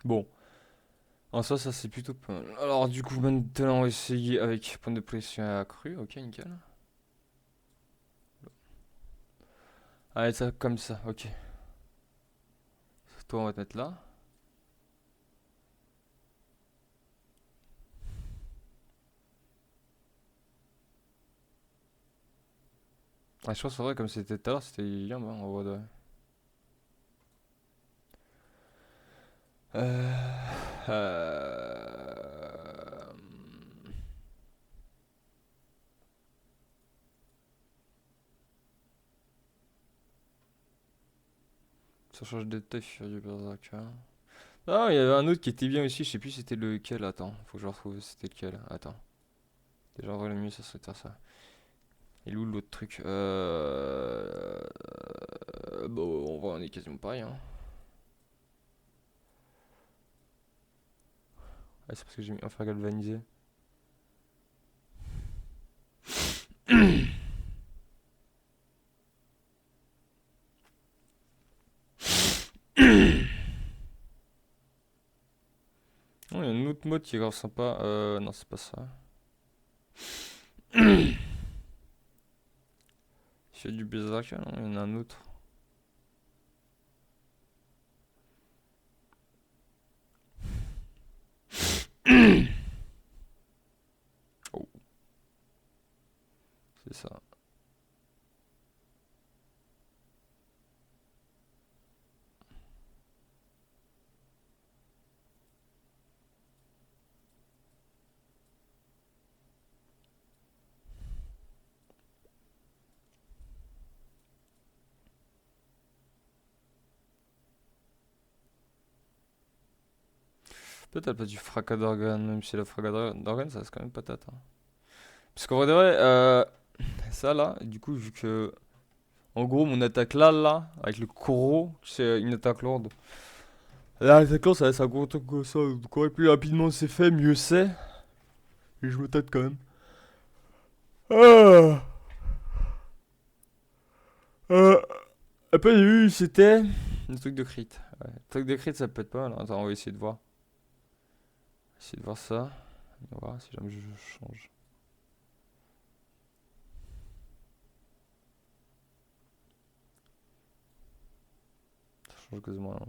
Bon. En soi, ça c'est plutôt pas mal. Alors, du coup, maintenant, on va essayer avec point de pression accru. Ok, nickel. Allez, ça comme ça. Ok. Toi, on va te mettre là. Ah, je pense que c'est vrai, comme c'était tout à l'heure, c'était Yam, hein, en vrai de. Euh... euh, Ça change de tâche du berserker. Ah, il y avait un autre qui était bien aussi, je sais plus c'était lequel. Attends, faut que je retrouve c'était lequel. Attends. Déjà, en vrai, le mieux, ça serait de faire ça. Et où l'autre truc Bon, en vrai, on est quasiment pareil, hein. Ah, c'est parce que j'ai mis un fer galvanisé. Oh, il y a un autre mode qui est grave sympa. Non, c'est pas ça. Il fait du berserker, non, il y en a un autre. Oh, c'est ça. Peut-être elle pas du fracas d'organes, même si le fracas d'organes, ça reste quand même patate, hein. Parce qu'en vrai de vrai, ça là, du coup, vu que En gros, mon attaque là, avec le coraux, c'est une attaque lourde. Là, l'attaque lourde, ça laisse un gros truc comme ça. Donc, ouais, plus rapidement c'est fait, mieux c'est. Et je me tâte quand même. Ah, euh, après, j'ai vu, c'était. Le truc de crit. Ouais. Le truc de crit, ça peut être pas mal. Attends, on va essayer de voir. Essayer de voir ça. On va voir si jamais je change. Ça change quasiment rien.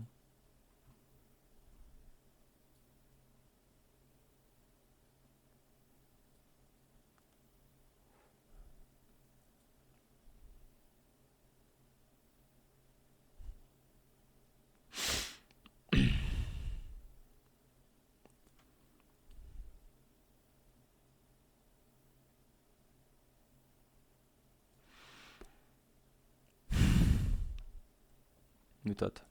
Mutate.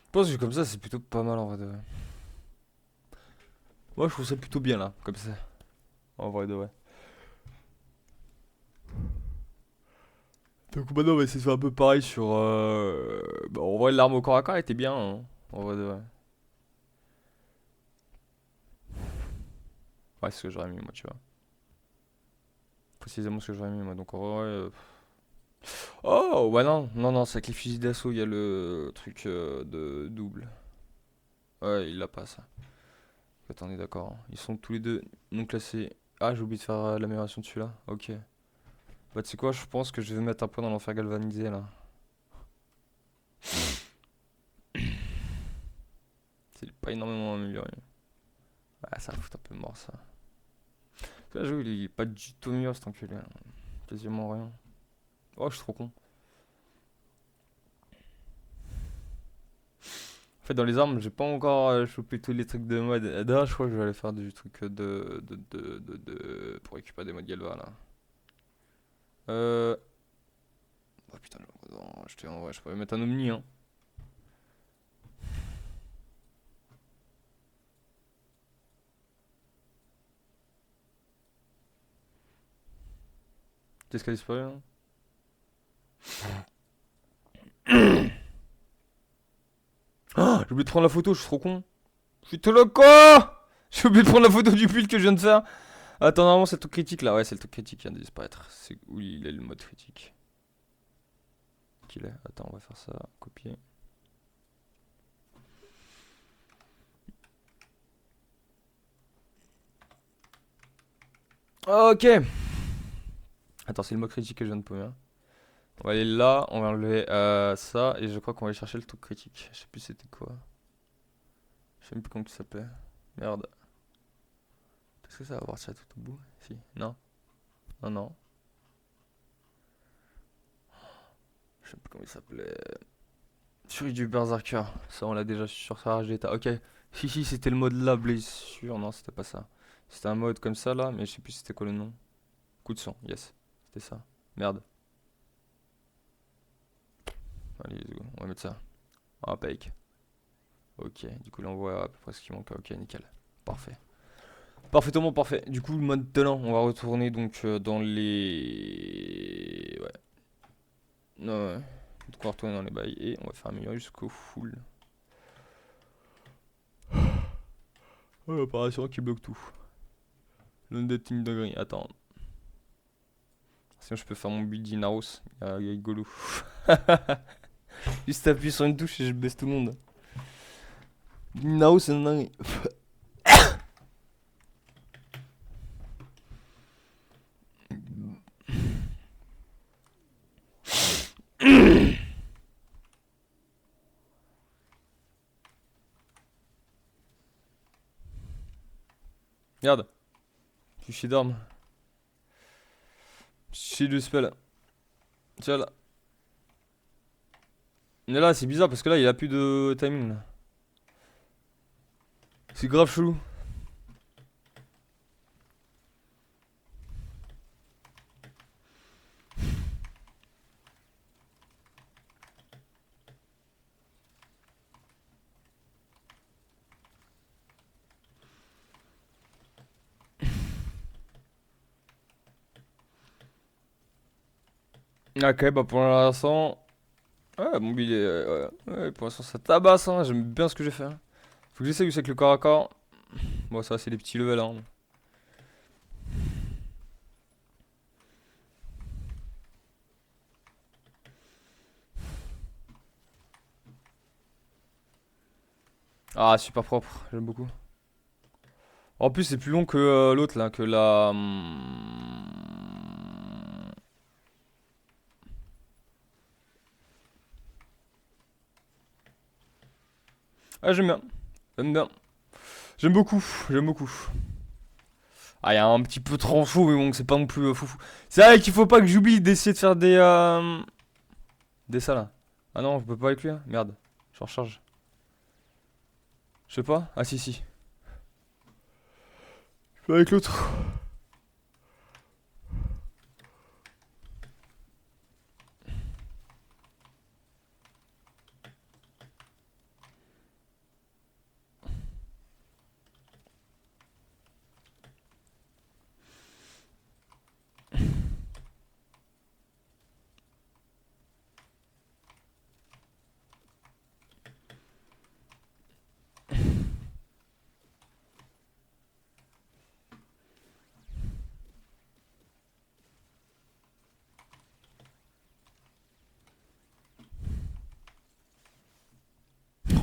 Je pense que comme ça, c'est plutôt pas mal en vrai de vrai. Moi, je trouve ça plutôt bien là, comme ça. En vrai de vrai. Donc maintenant, on va essayer de faire un peu pareil sur. Bah, en vrai, l'arme au corps à corps était bien, hein. En vrai de vrai. Ouais, c'est ce que j'aurais mis, moi, tu vois. Précisément ce que j'aurais mis, moi. Donc en vrai. Oh, ouais, non, non, non, c'est avec les fusils d'assaut, il y a le truc de double. Ouais, il l'a pas ça. Attendez, d'accord, hein. Ils sont tous les deux non classés. Ah, j'ai oublié de faire l'amélioration de celui-là. Ok. Bah, tu sais quoi, je pense que je vais mettre un point dans l'enfer galvanisé là. C'est pas énormément amélioré. Ah, ça va foutre un peu mort ça. Là, je il est pas du tout mieux cet enculé, hein. Quasiment rien. Oh, je suis trop con. En fait, dans les armes, j'ai pas encore chopé tous les trucs de mode. D'ailleurs, je crois que je vais aller faire du truc pour récupérer des modes Galva là. Euh. Oh putain, en vrai, je pourrais mettre un Omni, hein. Qu'est-ce qui a disparu là? Oh, j'ai oublié de prendre la photo, je suis trop con. Je suis tout le con. J'ai oublié de prendre la photo du pull que je viens de faire. Attends, normalement, c'est le truc critique là. Ouais, c'est le truc critique qui vient de disparaître. C'est où il est le mode critique. Qu'il est. Attends, on va faire ça. Copier. Ok. Attends, c'est le mot critique que je viens de paumer, hein. On va aller là, on va enlever ça, et je crois qu'on va aller chercher le truc critique. Je sais plus c'était quoi. Je sais même plus comment il s'appelait. Merde. Est-ce que ça va avoir ça tout au bout? Si. Non. Non, non. Je sais plus comment il s'appelait. Fury du Berserker. Ça, on l'a déjà sur sa rage d'état. Ok. Si, si, c'était le mode là, blessure. Non, c'était pas ça. C'était un mode comme ça là, mais je sais plus c'était quoi le nom. Coup de sang, yes. C'était ça. Merde. Allez, let's go. On va mettre ça. Ah, Pake. Ok, du coup là on voit à peu près ce qui manque. Ok, nickel. Parfait. Parfaitement parfait. Du coup, maintenant, on va retourner donc dans les. Ouais. Non, ouais. Donc, on va retourner dans les bails et on va faire améliorer jusqu'au full. Ouais, opération qui bloque tout. L'undead team de attends. Sinon, je peux faire mon build Inaros. Il y a rigolo. Juste appuyer sur une touche et je baisse tout le monde. Inaros, c'est dingue. Regarde. Tu chies d'armes. Chier de spell. Tiens là. Mais là, c'est bizarre parce que là, il a plus de timing là. C'est grave chelou. Ok, bah pour l'instant. Ouais, bon, il est. Ouais, pour l'instant, ça tabasse, hein. J'aime bien ce que j'ai fait, hein. Faut que j'essaye aussi avec le corps à corps. Bon, ça, c'est des petits levels, hein. Ah, super propre, j'aime beaucoup. En plus, c'est plus long que l'autre là, que la. Ah, j'aime bien. J'aime bien. J'aime beaucoup. J'aime beaucoup. Ah, il y a un petit peu trop chaud, mais bon, c'est pas non plus foufou. C'est vrai qu'il faut pas que j'oublie d'essayer de faire des. Des ça là. Ah non, je peux pas avec lui, hein. Merde. Je recharge. Je sais pas. Ah, si, si. Je peux avec l'autre.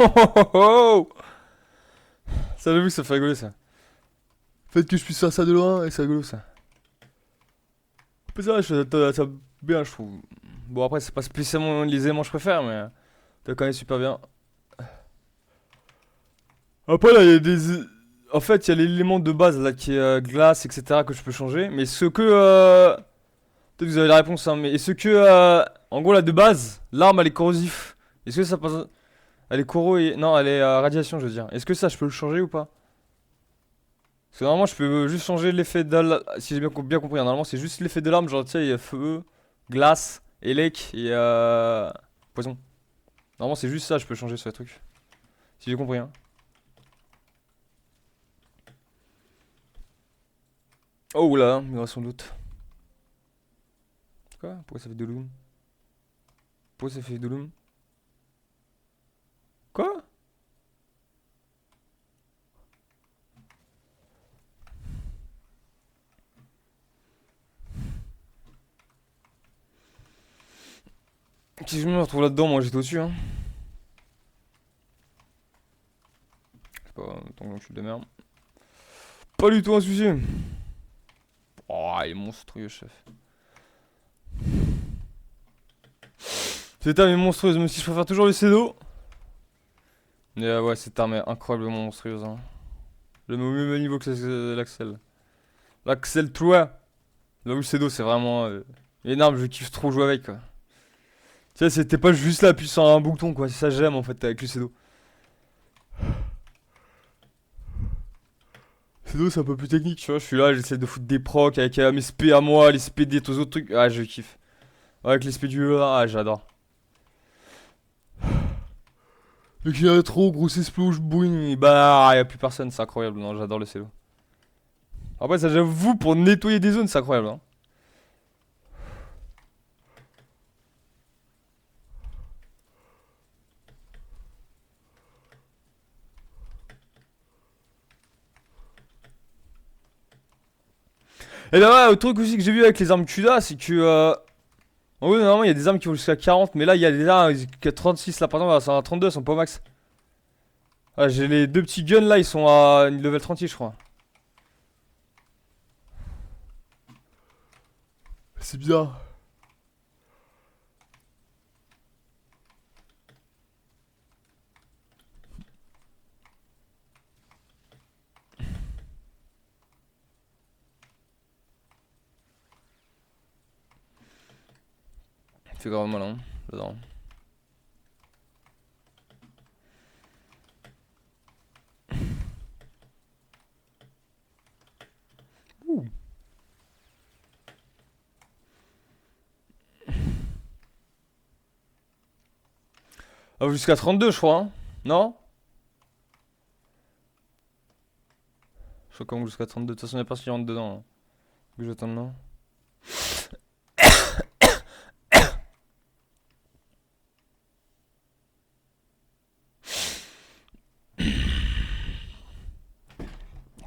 Oh oh oh oh. Ça, j'avoue que ça fait rigoler ça. Le fait que je puisse faire ça de loin, et c'est rigolo ça. C'est vrai, ça bien, je trouve. Bon, après, c'est pas spécialement les éléments que je préfère, mais t'as quand même super bien. Après, là, il y a des. En fait, il y a l'élément de base là qui est glace, etc. que je peux changer. Mais ce que. Peut-être que vous avez la réponse, hein. Mais est-ce que. En gros, là, de base, l'arme elle est corrosif. Est-ce que ça passe. Elle est corro et. Non, elle est radiation, je veux dire. Est-ce que ça, je peux le changer ou pas? Parce que normalement, je peux juste changer l'effet de l'arme. Si j'ai bien compris, hein, normalement, c'est juste l'effet de l'arme. Genre, tu sais, il y a feu, glace, élec et poison. Normalement, c'est juste ça, je peux changer ce truc. Si j'ai compris, hein. Oh là, migration de doute. Quoi? Pourquoi ça fait de loom? Pourquoi ça fait de loom? Quoi? Si je me retrouve là-dedans, moi j'étais au-dessus, hein. C'est pas tant que je suis de merde. Pas du tout un souci. Oh, il est monstrueux, chef. Cette arme est monstrueuse, même si je préfère toujours le Cedo. Mais ouais, cette arme est incroyablement monstrueuse, hein. Je le mets au même niveau que l'Axel. L'Axel 3. Là où le Cedo, c'est vraiment énorme, je kiffe trop jouer avec, quoi. Tu sais, c'était pas juste là, appuyer sur un bouton, quoi. C'est ça que j'aime en fait avec le Cedo. Cedo, c'est un peu plus technique, tu vois. Je suis là, j'essaie de foutre des procs avec mes SP à moi, les SP des autres trucs. Ah, je kiffe. Avec les SP du là, ah, j'adore. Le qu'il y a trop, grosse explosion, boing, bah, y a plus personne, c'est incroyable. Non, j'adore le Cedo. Après, ça, j'avoue, pour nettoyer des zones, c'est incroyable, hein. Et là, ouais, le truc aussi que j'ai vu avec les armes CUDA, c'est que. En gros, normalement, il y a des armes qui vont jusqu'à 40, mais là, il y a des armes qui à 36. Là, par exemple, elles sont à 32, elles sont pas au max. Ah, j'ai les deux petits guns là, ils sont à une level 36, je crois. C'est bizarre. C'est grave malin, j'adore. Ah, jusqu'à 32, je crois, hein. Non? Je crois comme jusqu'à 32. De toute façon, y'a personne qui rentre dedans, hein. Que j'attends là.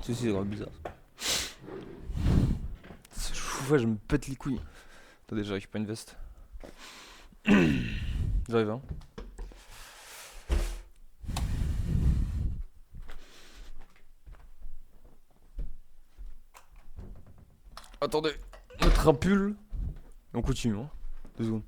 Si, c'est grave bizarre. C'est chouette, je me pète les couilles. Attendez, je récupère une veste. J'arrive, hein. Attendez, mettre un pull. Et on continue, hein. 2 secondes.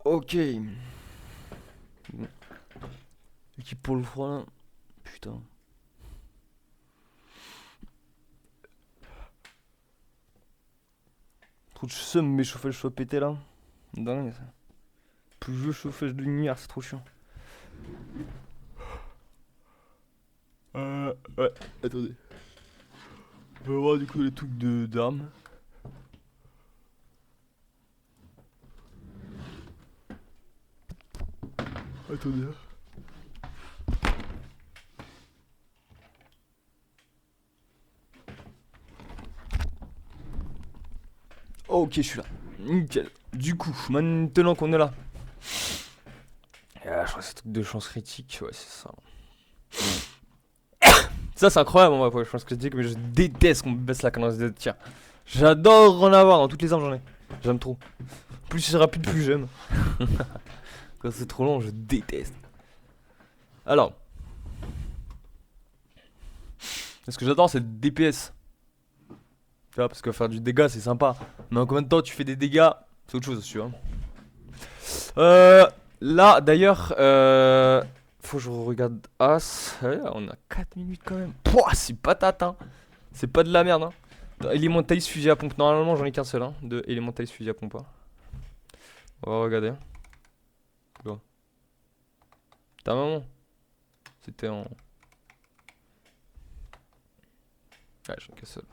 Ok. Bon. Équipe pour le froid là. Putain. Trop de seum, mes chauffages soient pétés là. Dingue ça. Plus vieux chauffage de lumière, c'est trop chiant. Ouais, attendez. On va voir du coup les trucs d'armes. Attendez. Ok, je suis là. Nickel. Du coup, maintenant qu'on est là. Ah, je crois que c'est un truc de chance critique. Ouais, c'est ça. Ça, c'est incroyable en vrai pour les chances critiques, mais je déteste qu'on me baisse la cadence de tir. J'adore en avoir dans toutes les armes, j'en ai. J'aime trop. Plus c'est rapide, plus j'aime. Quand c'est trop long, je déteste. Alors. Ce que j'adore, c'est le DPS. Tu vois, parce que faire du dégât, c'est sympa. Mais en combien de temps tu fais des dégâts, c'est autre chose, tu vois. Là, d'ailleurs, faut que je regarde As. Ouais, on a 4 minutes quand même. Pouah, c'est patate, hein. C'est pas de la merde, hein. Elementalis fusil à pompe. Normalement, j'en ai qu'un seul, hein. De Elementalis fusil à pompe. Hein. On va regarder. Bon. T'as un moment. C'était en. Ouais, j'en ai qu'un seul.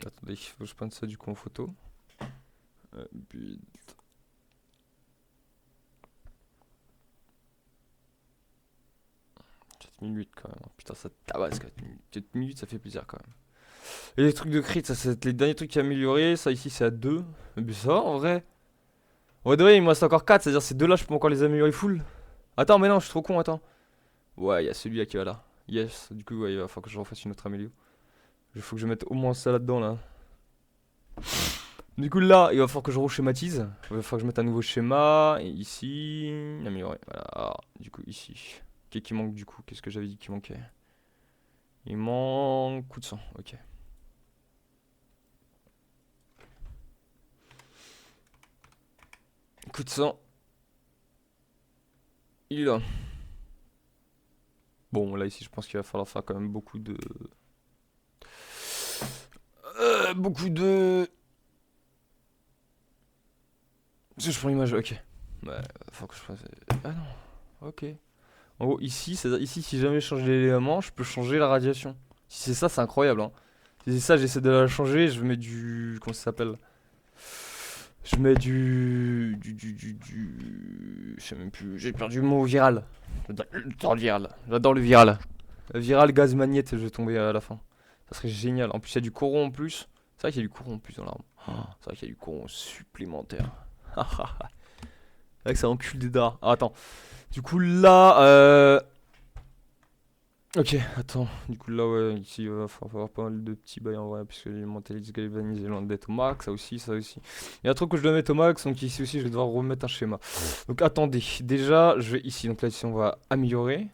Attendez, il faut que je prenne ça du coup en photo. Puis... 4 minutes quand même. Putain, ça tabasse 4 minutes. 4 minutes, ça fait plaisir quand même. Et les trucs de crit, ça c'est les derniers trucs qui améliorés. Ça ici c'est à 2. Mais ça va en vrai. En vrai de vrai, il me reste encore 4. C'est-à-dire ces deux là, je peux encore les améliorer full. Attends, mais non, je suis trop con, attends. Ouais, il y a celui-là qui va là. Yes, du coup, ouais, il va falloir que je refasse une autre amélioration. Il faut que je mette au moins ça là-dedans là. Du coup là, il va falloir que je reschématise. Il va falloir que je mette un nouveau schéma. Et ici, améliorer. Voilà. Alors, du coup ici. Qu'est-ce qui manque du coup? Qu'est-ce que j'avais dit qui manquait? Il manque coup de sang. Ok. Coup de sang. Il est là. Bon, là ici, je pense qu'il va falloir faire quand même beaucoup de. Beaucoup de. Si je prends l'image, ok. Ouais, faut que je fasse. Ah non, ok. En gros, ici, ici, si jamais je change l'élément, je peux changer la radiation. Si c'est ça, c'est incroyable. Hein. Si c'est ça, j'essaie de la changer, je mets du. Comment ça s'appelle? Je mets je sais même plus, j'ai perdu le mot viral. J'adore le viral. J'adore le viral. Le viral gaz magnète, je vais tomber à la fin. Ça serait génial. En plus, il y a du courant en plus. C'est vrai qu'il y a du courant en plus dans l'arme. Oh, c'est vrai qu'il y a du courant supplémentaire. Là que ça encule des dards. Ah, attends. Du coup là, ok, attends. Du coup là, ouais, ici, il va falloir avoir pas mal de petits bails en vrai, puisque les mentalités galvanisées loin d'être au max, ça aussi, ça aussi. Il y a un truc que je dois mettre au max, donc ici aussi, je vais devoir remettre un schéma. Donc attendez, déjà, je vais ici. Donc là, ici, on va améliorer.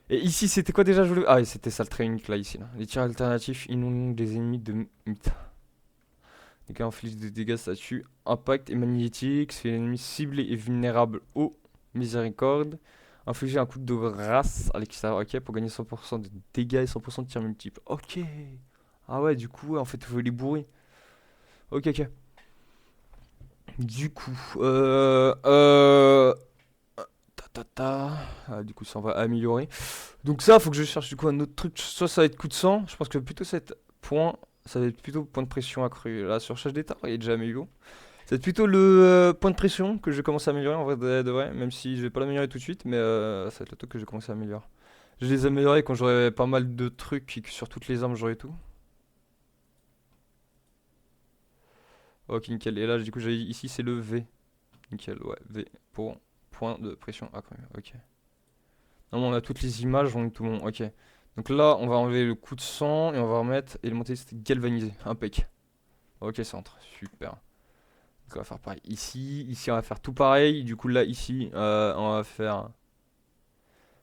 Et ici, c'était quoi déjà? Ah, oui, c'était ça le trait unique là, ici. Là. Les tirs alternatifs inondent des ennemis de mythes. Les cas infligent des dégâts statut, impact et magnétique. Si l'ennemi ciblé est vulnérable au miséricorde, infliger un coup de grâce à l'extérieur. Ok, pour gagner 100% de dégâts et 100% de tir multiple. Ok. Ah ouais, du coup, ouais, en fait, il faut les bourrer. Ok, ok. Du coup, ta ta ta. Ah, du coup, ça on va améliorer. Donc ça, faut que je cherche du coup un autre truc. Soit ça va être coup de sang. Je pense que plutôt ça va être point. Ça va être plutôt point de pression accru. Là, sur charge d'état, il est déjà amélioré. C'est plutôt le point de pression que je commence à améliorer en vrai de vrai, même si je vais pas l'améliorer tout de suite, mais ça va être le truc que je vais commencer à améliorer. Je les améliorer quand j'aurai pas mal de trucs et que sur toutes les armes j'aurai tout. Ok, nickel. Et là, du coup, j'ai ici c'est le V. Nickel, ouais, V pour point de pression accru. Ok. Non, on a toutes les images, on est tout bon. Ok. Donc là, on va enlever le coup de sang et on va remettre et le monter c'était galvanisé. Impec. Ok, centre. Super. Donc on va faire pareil ici. Ici, on va faire tout pareil. Du coup, là, ici, on va faire.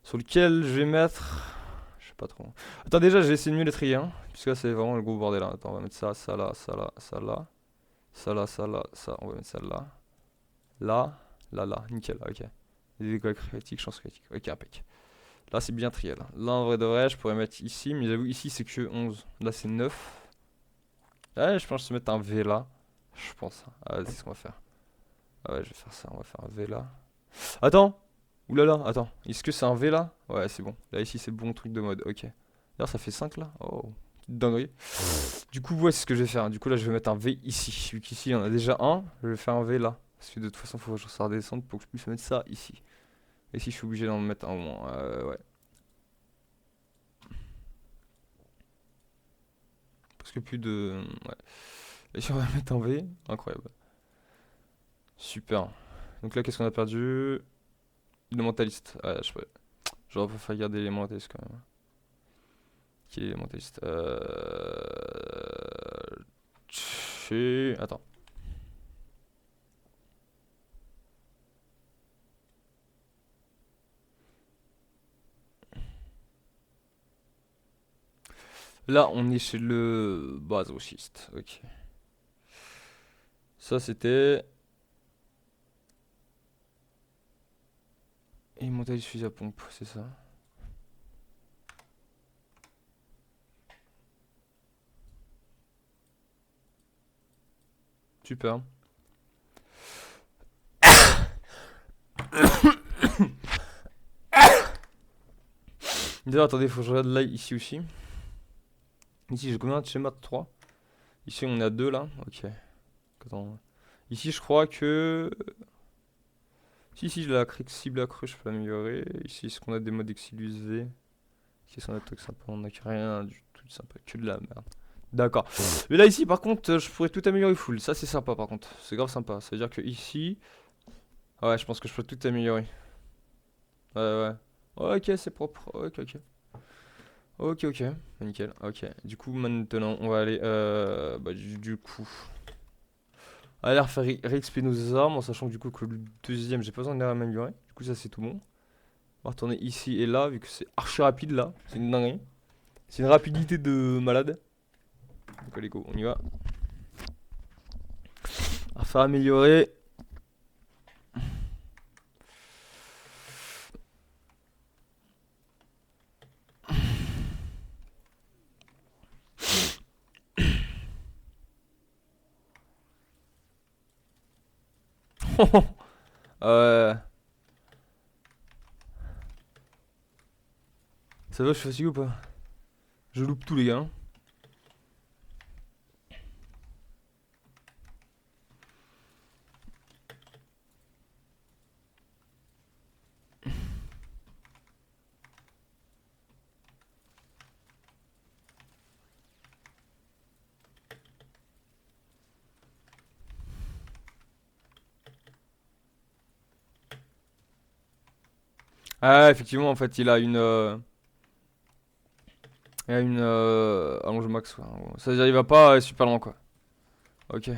Sur lequel je vais mettre. Je sais pas trop. Attends, déjà, j'ai essayé de mieux les trier, hein, puisque là, c'est vraiment le gros bordel. Là. Attends, on va mettre ça, ça là, ça là, ça là. Ça là, ça là, ça. On va mettre ça là. Là, là, là. Nickel, ok. Des dégâts critiques, chance critique. Ok, impec. Là, c'est bien trié. Là, en vrai de vrai, je pourrais mettre ici, mais j'avoue, ici, c'est que 11. Là, c'est 9. Ouais, je pense que je vais mettre un V là. Je pense. Ah, c'est ce qu'on va faire. Ah ouais, je vais faire ça. On va faire un V là. Attends! Oulala, attends. Est-ce que c'est un V là? Ouais, c'est bon. Là, ici, c'est bon truc de mode. Ok. D'ailleurs, ça fait 5 là. Oh, petite dinguerie. Du coup, ouais, c'est ce que je vais faire. Du coup, là, je vais mettre un V ici. Vu qu'ici, il y en a déjà un, je vais faire un V là. Parce que de toute façon, il faut que je ça redescende pour que je puisse mettre ça ici. Et si je suis obligé d'en mettre un au moins. Ouais. Parce que plus de. Ouais. Et si on va mettre un V, incroyable. Super. Donc là, qu'est-ce qu'on a perdu? Le mentaliste. Ouais, je sais pas. J'aurais pas garder les mentalistes quand même. Qui est les mentalistes Attends. Là, on est chez le basochiste. Ok. Ça, c'était. Et mentaliste fusil à pompe, c'est ça. Super. D'ailleurs, attendez, faut que je regarde là, ici aussi. Ici, j'ai combien de schémas? 3. Ici, on est à 2 là. Ok. Attends. Ici, je crois que. Si, la cible accrue, je peux l'améliorer. Ici, est-ce qu'on a des modes Exilus V? Ici, c'est un truc sympa. On n'a que rien du tout sympa. Que de la merde. D'accord. Mais là, ici, par contre, je pourrais tout améliorer full. Ça, c'est sympa, par contre. C'est grave sympa. Ça veut dire que ici. Ouais, je pense que je peux tout améliorer. Ouais, ouais. Ok, c'est propre. Ok. Ok. Nickel. Ok. Du coup, maintenant, on va aller. Du coup. On va aller refaire réexpédier nos armes en sachant que du coup que le deuxième, j'ai pas besoin de l'améliorer. Du coup, ça, c'est tout bon. On va retourner ici et là, vu que c'est archi rapide là. C'est une dinguerie. C'est une rapidité de malade. Donc, allez, go, on y va. On va faire améliorer. euh. Ça va, je suis fatigué ou pas? Je loupe tous les gars. Hein. Ah, effectivement, en fait, il a une allonge max, quoi. En gros. Ça veut dire il va pas super loin, quoi. Ok.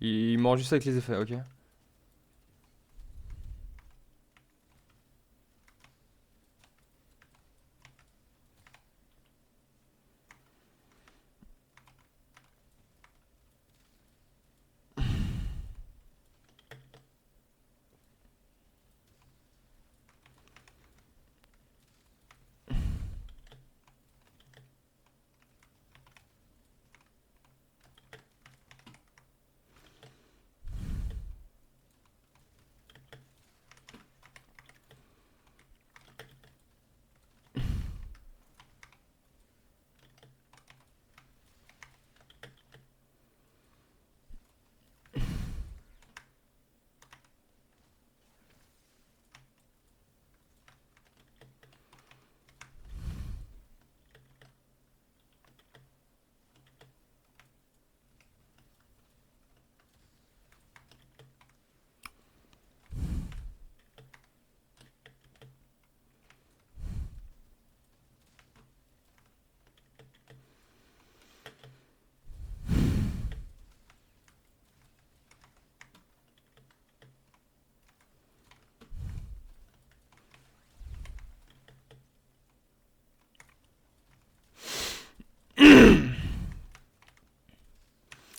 Il mord juste avec les effets, ok.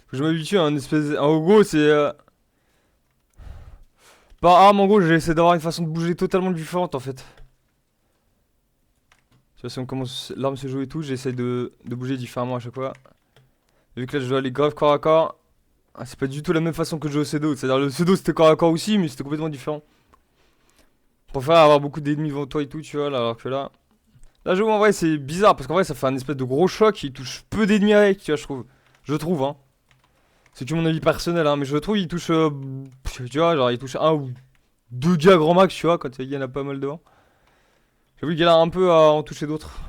Faut que je m'habitue à un espèce. En gros, c'est. Par arme, en gros, j'essaie d'avoir une façon de bouger totalement différente, en fait. Tu vois, si on commence. L'arme se joue et tout, j'essaie de bouger différemment à chaque fois. Vu que là, je dois aller grave corps à corps. Ah, c'est pas du tout la même façon que je joue au pseudo. C'est-à-dire, le pseudo c'était corps à corps aussi, mais c'était complètement différent. Pour faire avoir beaucoup d'ennemis devant toi et tout, tu vois, là, alors que là. Là, je vois, en vrai, c'est bizarre parce qu'en vrai, ça fait un espèce de gros choc qui touche peu d'ennemis avec, tu vois, je trouve. Je trouve, hein. C'est que mon avis personnel, hein, mais je trouve il touche. Tu vois, genre, il touche un ou deux gars grand max, tu vois, quand il y en a pas mal devant. J'avoue qu'il a un peu à en toucher d'autres.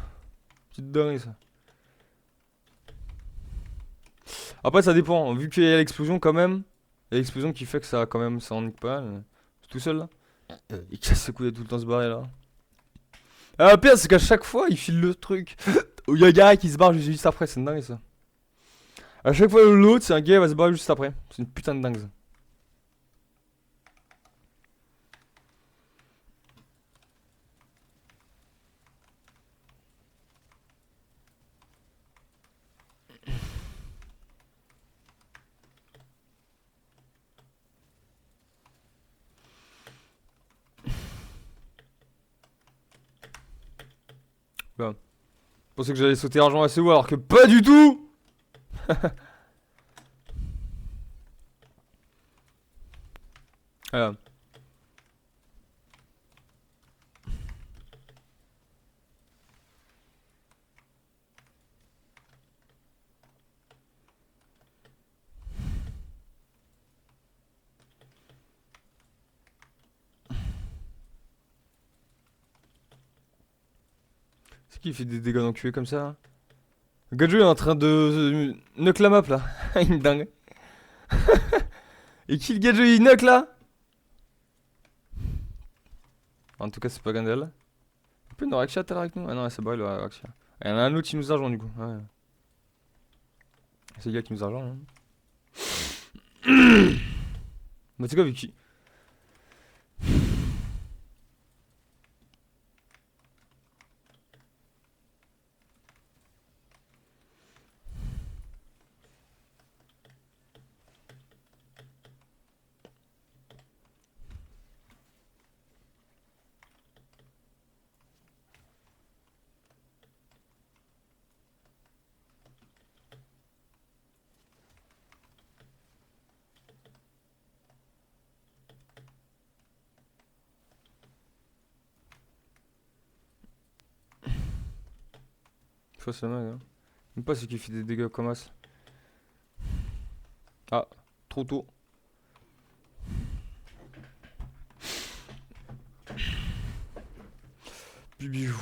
Petite dinguerie, ça. Après, ça dépend. Vu qu'il y a l'explosion quand même. Il y a l'explosion qui fait que ça, quand même, ça en nique pas mal. C'est tout seul là. Il casse ses couilles à tout le temps se barrer là. Ah, pire, c'est qu'à chaque fois, il file le truc. Où il y a un gars qui se barre juste après, c'est une dingue ça. À chaque fois, l'autre, c'est un gars qui va se barrer juste après. C'est une putain de dingue ça. Voilà. Je pensais que j'allais sauter argent assez haut alors que pas du tout! Voilà. C'est qui fait des dégâts d'enculé comme ça? Gadjo est en train de knock la map là. Une dingue. Et qui le Gadjo il knock là? En tout cas, c'est pas Gandel. Il peut nous Raksha tout à l'heure avec nous? Ah non, c'est pas le Raksha. Il y en a un autre qui nous a rejoint du coup. Ouais. C'est le gars qui nous a rejoint. Hein. Bah, c'est quoi, vu qui. Fausse mag, hein. Même pas ce qui fait des dégâts comme as. Ah, trop tôt. Bibiou.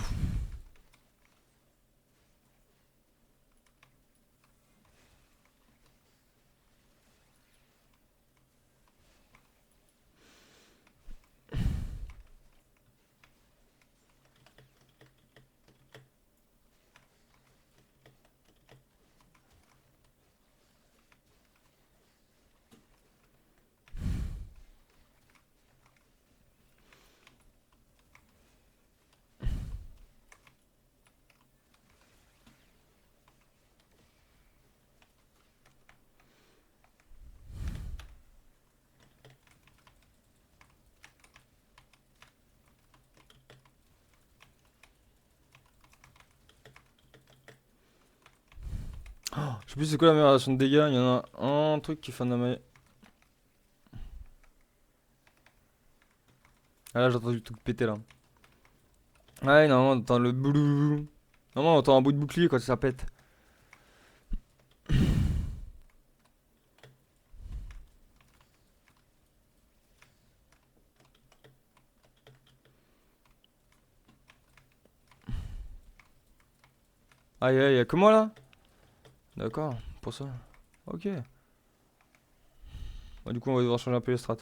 plus c'est quoi la amélioration de dégâts. Il y en a un truc qui fait un amélioration. Ah là j'ai entendu tout péter là. Ouais normalement on entend le boulou. Normalement on entend un bout de bouclier quand ça pète. Aïe aïe, y'a que moi là? D'accord, pour ça. Ok. Bah, du coup on va devoir changer un peu les strats.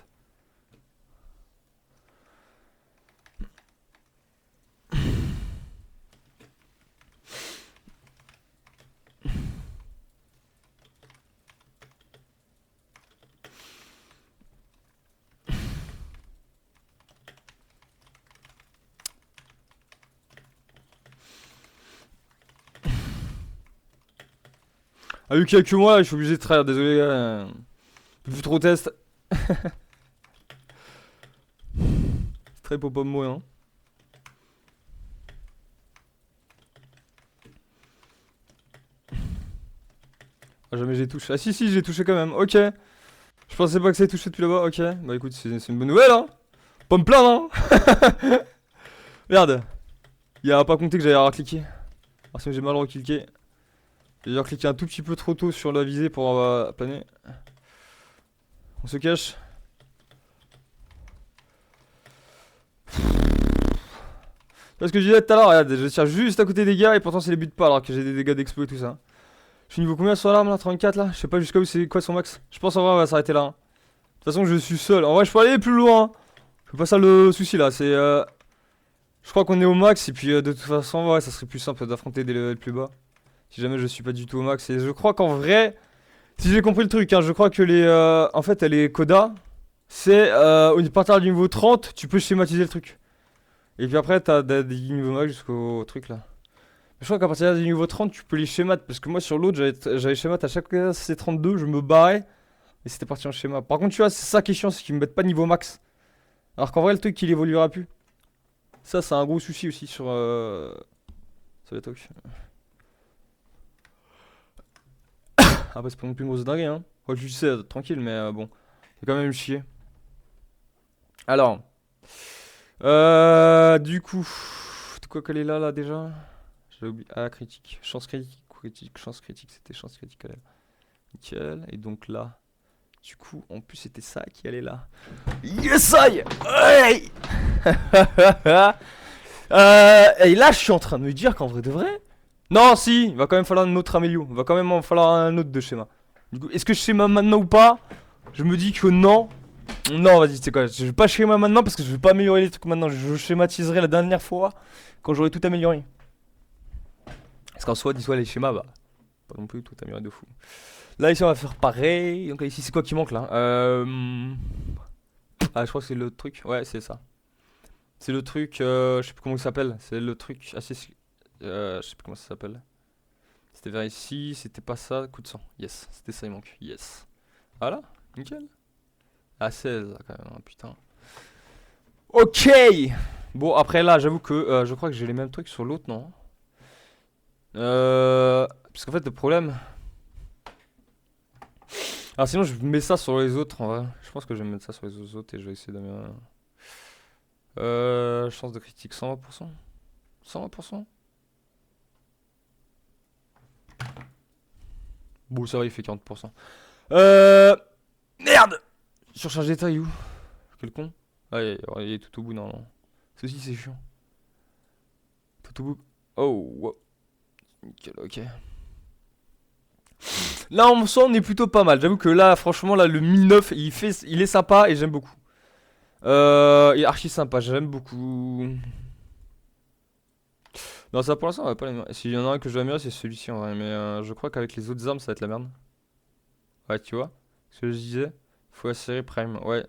Ah vu qu'il y a que moi, je suis obligé de traire, désolé les gars. Plus trop test. C'est très pour pas me mourir. Hein. Ah jamais j'ai touché. Ah si si j'ai touché quand même, ok. Je pensais pas que ça ait touché depuis là-bas, ok. Bah écoute, c'est une bonne nouvelle hein. Pas me plaindre hein. Merde. Il a pas compté que j'allais avoir cliqué. Parce que j'ai mal recliqué. J'ai cliqué un tout petit peu trop tôt sur la visée pour planer. On se cache. Parce que je disais tout à l'heure, regarde, je tire juste à côté des gars et pourtant c'est les buts pas alors que j'ai des dégâts d'explo et tout ça. Je suis niveau combien sur l'arme là? 34 là? Je sais pas jusqu'à où c'est quoi son max. Je pense en vrai on va s'arrêter là. Hein. De toute façon je suis seul. En vrai je peux aller plus loin. C'est pas ça le souci là, c'est je crois qu'on est au max et puis de toute façon ouais ça serait plus simple d'affronter des levels plus bas. Si jamais je suis pas du tout au max. Et je crois qu'en vrai, si j'ai compris le truc, hein, je crois que les en fait les codas, c'est au partir du niveau 30, tu peux schématiser le truc. Et puis après t'as des niveaux max jusqu'au truc là. Je crois qu'à partir du niveau 30, tu peux les schémas. Parce que moi, sur l'autre, j'avais schémat à chaque C32, je me barrais. Et c'était parti en schéma. Par contre, tu vois, c'est ça qui est chiant, c'est qu'ils me mettent pas niveau max. Alors qu'en vrai, le truc, il évoluera plus. Ça, c'est un gros souci aussi sur les trucs. Après, c'est pas non plus une grosse dinguerie, hein. Ouais, tu sais, tranquille, mais bon. C'est quand même chier. Alors. Du coup. Quoi qu'elle est là déjà? J'ai oublié. Ah, critique. Chance critique. Critique. Chance critique. C'était chance critique. Elle est là. Nickel. Et donc là. Du coup, en plus, c'était ça qui allait là. Yes, I! Hey. Et là, je suis en train de me dire qu'en vrai de vrai. Non, si, il va quand même falloir un autre amélio. Il va quand même en falloir un autre de schéma. Du coup, est-ce que je schéma maintenant ou pas? Je me dis que non. Non, vas-y, c'est quoi? Je vais pas schéma maintenant parce que je vais pas améliorer les trucs maintenant. Je schématiserai la dernière fois quand j'aurai tout amélioré. Parce qu'en soi, dis-toi, les schémas, bah, pas non plus tout amélioré de fou. Là, ici, on va faire pareil. Donc, là, ici, c'est quoi qui manque là? Ah, je crois que c'est le truc. Ouais, c'est ça. C'est le truc, je sais plus comment il s'appelle. C'est le truc assez. Je sais plus comment ça s'appelle. C'était vers ici, c'était pas ça. Coup de sang. Yes, c'était ça, il manque. Yes. Voilà, nickel. Ah, 16 là, quand même, hein, putain. Ok! Bon, après là, j'avoue que je crois que j'ai les mêmes trucs sur l'autre, non? Parce qu'en fait, le problème. Alors, sinon, je mets ça sur les autres en vrai. Je pense que je vais mettre ça sur les autres et je vais essayer d'améliorer. Chance de critique 120%. 120%. Bon, ça va, il fait 40%. Merde! Surcharge d'état, il est où? Quel con. Ah, il est tout au bout, non. Ceci, c'est chiant. Tout au bout. Oh, wow. Nickel, ok. Là, en soi, on est plutôt pas mal. J'avoue que là, franchement, là, le 1009, il est sympa et j'aime beaucoup. Il est archi sympa, j'aime beaucoup. Non, ça pour l'instant, on va pas les. S'il y en a un que je vais améliorer, c'est celui-ci en vrai. Mais je crois qu'avec les autres armes, ça va être la merde. Ouais, tu vois ce que je disais. Faut la série Prime, ouais.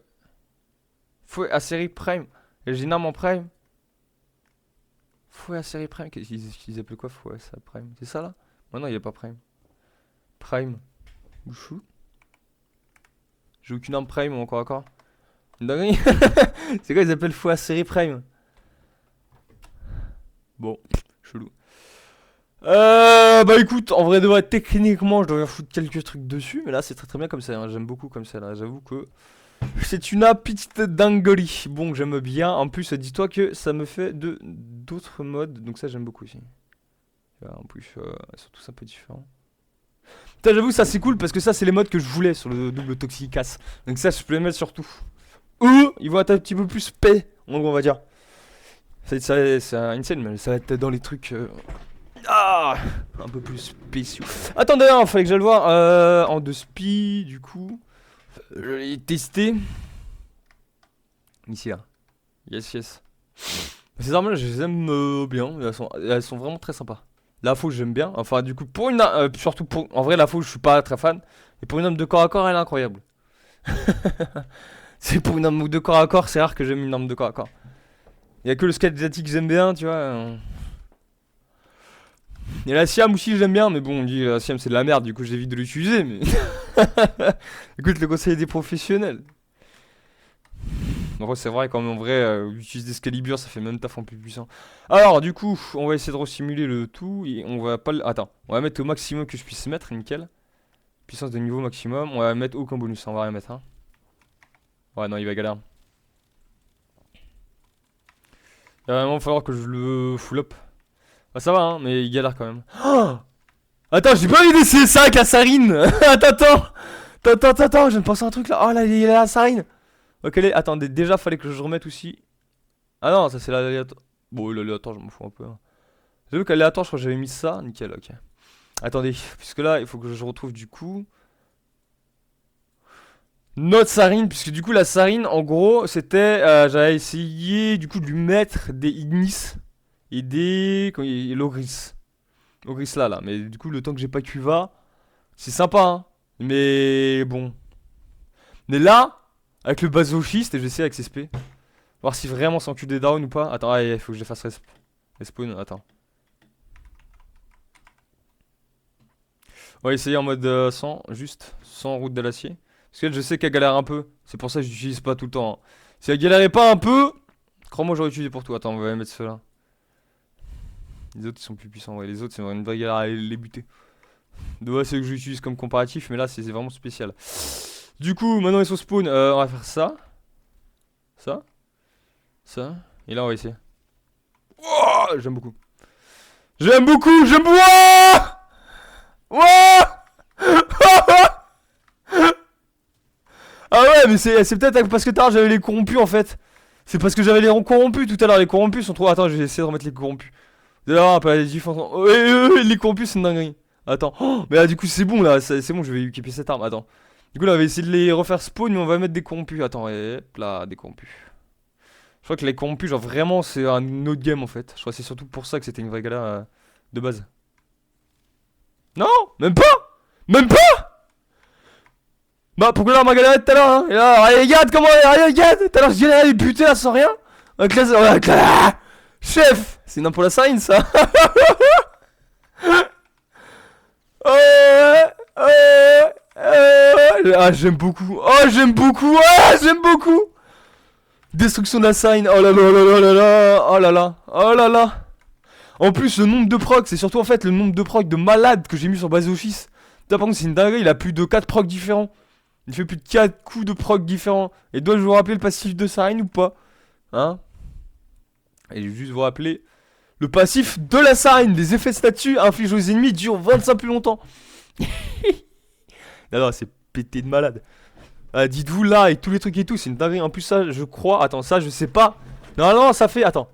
Faut la série Prime. Et j'ai une arme en Prime. Faut la série Prime. Qu'ils appellent quoi? Faut la série Prime. C'est ça là? Ouais, non, il est pas Prime. Prime. Bouchou. J'ai aucune arme Prime encore encore. Une dinguerie. C'est quoi ils appellent fois série Prime? Bon, chelou. Bah écoute, en vrai de vrai, techniquement, je devrais foutre quelques trucs dessus, mais là c'est très très bien comme ça, hein. J'aime beaucoup comme ça là, j'avoue que c'est une petite dinguerie. Bon, j'aime bien, en plus dis-toi que ça me fait d'autres modes, donc ça j'aime beaucoup aussi. En plus, ils sont tous un peu différents. Putain, j'avoue, ça c'est cool parce que ça c'est les modes que je voulais sur le double toxicace. Donc ça je peux les mettre sur tout. Ou ils vont être un petit peu plus paix, en gros, on va dire. C'est une scène, mais ça va être dans les trucs un peu plus spéciaux. Attends, d'ailleurs, fallait que j'aille le voir en 2 spi, du coup. Je l'ai testé. Ici, là. Yes, yes. Ces armes-là, je les aime bien. Elles sont vraiment très sympas. La fauche, j'aime bien. Enfin, du coup, pour une surtout pour. En vrai, la fauche, je suis pas très fan. Et pour une arme de corps à corps, elle est incroyable. C'est pour une arme de corps à corps, c'est rare que j'aime une arme de corps à corps. Il y a que le skate asiatique que j'aime bien, tu vois. Et la Siam aussi j'aime bien, mais bon, on dit la Siam c'est de la merde, du coup j'évite de l'utiliser, mais. Écoute, le conseil des professionnels. En vrai, c'est vrai, quand même, en vrai, utiliser des Excalibur, ça fait même taf en plus puissant. Alors, du coup, on va essayer de resimuler le tout, et on va pas le. Attends, on va mettre au maximum que je puisse mettre, nickel. Puissance de niveau maximum, on va mettre aucun bonus, on va rien mettre, hein. Ouais, non, il va galérer. Il va vraiment falloir que je le full up. Bah, ça va, hein, mais il galère quand même. Oh, attends, j'ai pas envie d'essayer ça avec la sarine. Attends, je viens de penser à un truc là. Oh là, il y a la sarine. Ok, attendez, déjà fallait que je remette aussi. Ah non, ça c'est l'aléatoire. Bon, l'aléatoire, je m'en fous un peu, hein. J'avoue qu'aléatoire, je crois que j'avais mis ça. Nickel, ok. Attendez, puisque là, il faut que je retrouve du coup notre sarine, puisque du coup, la sarine, en gros, c'était. J'avais essayé du coup de lui mettre des ignis et des. Et l'ogris. Ogris là, mais du coup, le temps que j'ai pas Cuva, c'est sympa, hein. Mais bon. Mais là, avec le basochiste, et je vais essayer avec CSP. Voir si vraiment c'est en des down ou pas. Attends, il faut que je les fasse respawn. Attends. On va essayer en mode juste, sans route de l'acier. Parce que je sais qu'elle galère un peu. C'est pour ça que je l'utilise pas tout le temps, hein. Si elle galérait pas un peu, crois-moi, j'aurais utilisé pour tout. Attends, on va mettre ceux-là. Les autres, ils sont plus puissants. Ouais, les autres, c'est une vraie galère à les buter. De base, c'est que j'utilise comme comparatif, mais là, c'est vraiment spécial. Du coup, maintenant, ils sont spawn. On va faire ça. Ça. Ça. Et là, on va essayer. Oh, j'aime beaucoup. J'aime beaucoup. Ouah. Ah ouais, mais c'est peut-être parce que tard j'avais les corrompus en fait. C'est parce que j'avais les corrompus tout à l'heure. Les corrompus sont trop. Attends, je vais essayer de remettre les corrompus. D'ailleurs, un peu les différences. Les corrompus, c'est une dinguerie. Attends. Oh, mais là, du coup, c'est bon là. C'est bon, je vais équiper cette arme. Attends. Du coup, là, on va essayer de les refaire spawn, mais on va mettre des corrompus. Attends, hop là, des corrompus. Je crois que les corrompus, genre vraiment, c'est un autre game en fait. Je crois que c'est surtout pour ça que c'était une vraie galère de base. Non, même pas. Même pas. Bah, pourquoi là, on m'a galéré tout à l'heure, hein. Et là, regarde comment, regarde. Tout à l'heure, je galérais les buter là sans rien. Chef, c'est n'importe la sarine ça. Ah, j'aime beaucoup. Oh, j'aime beaucoup. Ah, j'aime beaucoup. Destruction de la sarine. Oh là là là là là là. Oh là là. Oh là là. En plus, le nombre de procs, c'est surtout en fait le nombre de procs de malades que j'ai mis sur base office. Putain, par contre, c'est une dinguerie. Il a plus de 4 procs différents. Il fait plus de 4 coups de proc différents. Et dois-je vous rappeler le passif de sarine ou pas? Hein? Et je vais juste vous rappeler le passif de la sarine. Les effets de statut infligés aux ennemis durent 25 plus longtemps. Non, c'est pété de malade. Dites-vous là, avec tous les trucs et tout, c'est une dinguerie. En plus, ça, je crois. Attends, ça, je sais pas. Non, ça fait. Attends.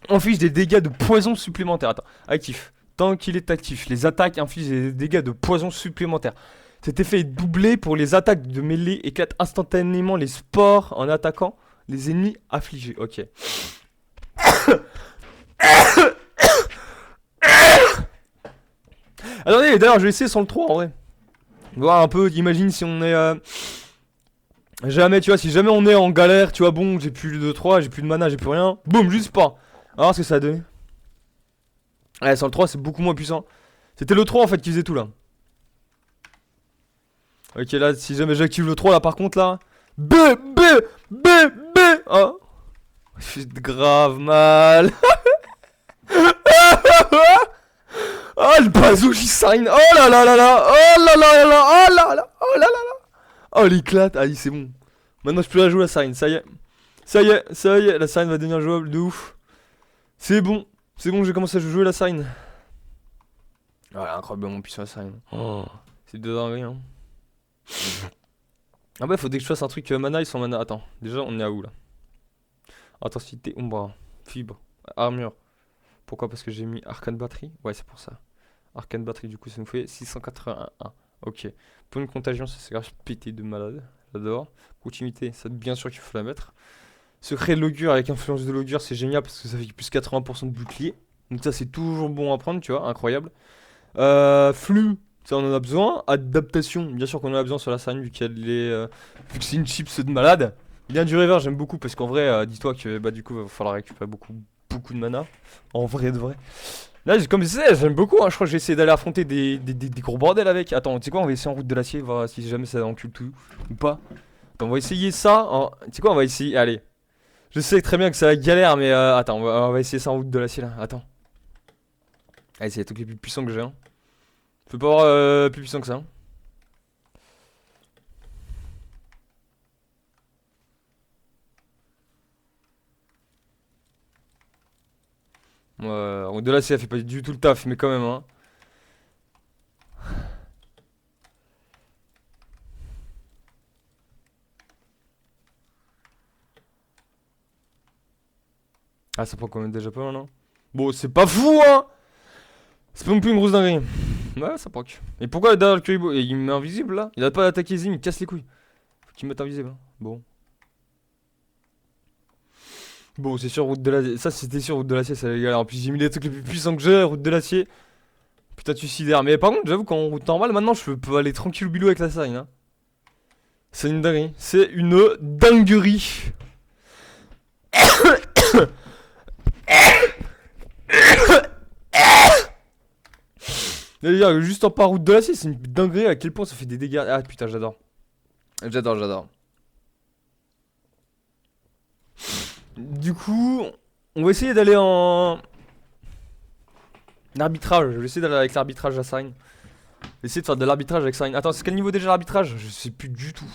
Inflige des dégâts de poison supplémentaires. Attends, actif. Tant qu'il est actif, les attaques infligent des dégâts de poison supplémentaires. Cet effet est doublé pour les attaques de mêlée, éclate instantanément les spores en attaquant les ennemis affligés. Ok. Attendez, d'ailleurs, je vais essayer sans le 3 en vrai. Voir un peu, imagine si on est. Jamais, tu vois, si jamais on est en galère, tu vois, bon, j'ai plus de 3, j'ai plus de mana, j'ai plus rien. Boum, juste pas. Alors, ce que ça a donné. Ouais, sans le 3, c'est beaucoup moins puissant. C'était le 3 en fait qui faisait tout là. Ok, là, si jamais j'active le 3 là, par contre, là. B. Oh. Je fais grave mal. Oh le bazooki sign. Oh là là là là. Oh là là là là. Oh là là. Oh là là là. Oh l'éclate. Allez c'est bon. Maintenant je peux la jouer la sign. Ça y est. Ça y est. Ça y est. La sign va devenir jouable de ouf. C'est bon. C'est bon j'ai commencé à jouer la sign. Ouais incroyablement puissant la sign. Oh. C'est de dingue hein. Ah bah faut dès que je fasse un truc mana ils sont mana. Attends. Déjà on est à où là? Intensité, Umbra, Fibre, Armure. Pourquoi? Parce que j'ai mis Arcane Batterie. Ouais, c'est pour ça. Arcane Batterie, du coup, ça nous fait 681. Ok. Pour une contagion, ça c'est grave pété de malade. J'adore. Continuité, ça bien sûr qu'il faut la mettre. Secret de l'augure avec influence de l'augure, c'est génial parce que ça fait plus 80% de bouclier. Donc ça c'est toujours bon à prendre, tu vois, incroyable. Flux, ça on en a besoin. Adaptation, bien sûr qu'on en a besoin sur la scène vu qu'elle est, vu que c'est une chips de malade. Bien du reverse, j'aime beaucoup parce qu'en vrai, dis-toi que bah du coup il va falloir récupérer beaucoup de mana. En vrai de vrai. Là, comme je disais, j'aime beaucoup. Hein. Je crois que j'ai essayé d'aller affronter des gros bordels avec. Attends, tu sais quoi, on va essayer en route de l'acier, voir si jamais ça encule tout ou pas. Attends, on va essayer ça. Tu sais quoi, on va essayer. Allez. Je sais très bien que ça va être galère, mais attends, on va essayer ça en route de l'acier là. Attends. Allez, c'est les trucs les plus puissants que j'ai. Hein. Je peux pas avoir plus puissant que ça. Hein. En de l'acier, elle fait pas du tout le taf, mais quand même. Hein. Ah, ça prend quand même déjà pas mal, non? Bon, c'est pas fou, hein! C'est pas non plus une grosse dinguerie. Ouais, ça proc. Et pourquoi derrière le Kuribo? Il me met invisible là? Il a pas attaqué les ennemis, il casse les couilles. Faut qu'il me mette invisible. Hein. Bon. Bon, c'est sûr, route de l'acier. Ça, c'était sûr, route de l'acier, ça allait galère. En plus, j'ai mis les trucs les plus puissants que j'ai, route de l'acier. Putain, tu sidères. Mais par contre, j'avoue qu'en route normale, maintenant, je peux aller tranquille ou bilou avec la sign. Hein. C'est une dinguerie. C'est une dinguerie. D'ailleurs, juste en pas route de l'acier, c'est une dinguerie à quel point ça fait des dégâts. Ah putain, j'adore. J'adore. Du coup, on va essayer d'aller en arbitrage. Je vais essayer d'aller avec l'arbitrage à Sign. Essayer de faire de l'arbitrage avec Sign. Attends, c'est quel niveau déjà l'arbitrage? Je sais plus du tout.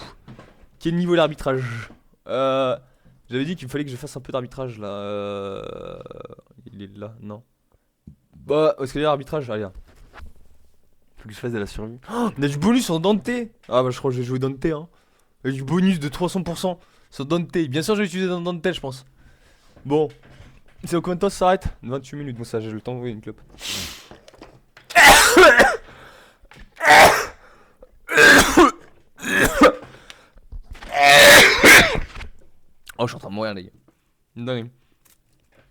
Quel niveau l'arbitrage? J'avais dit qu'il fallait que je fasse un peu d'arbitrage là. Il est là, non. Bah, est-ce qu'il y a l'arbitrage? Ah, là. Faut que je fasse de la survie. Oh, on a du bonus sur Dante. Ah bah je crois que je vais jouer Dante hein. Il y a du bonus de 300% sur Dante. Bien sûr je vais utiliser Dante je pense. Bon. C'est au combien de temps ça s'arrête? 28 minutes, bon ça j'ai le temps d'envoyer une clope. Oh je suis en train de mourir les gars. Dingue.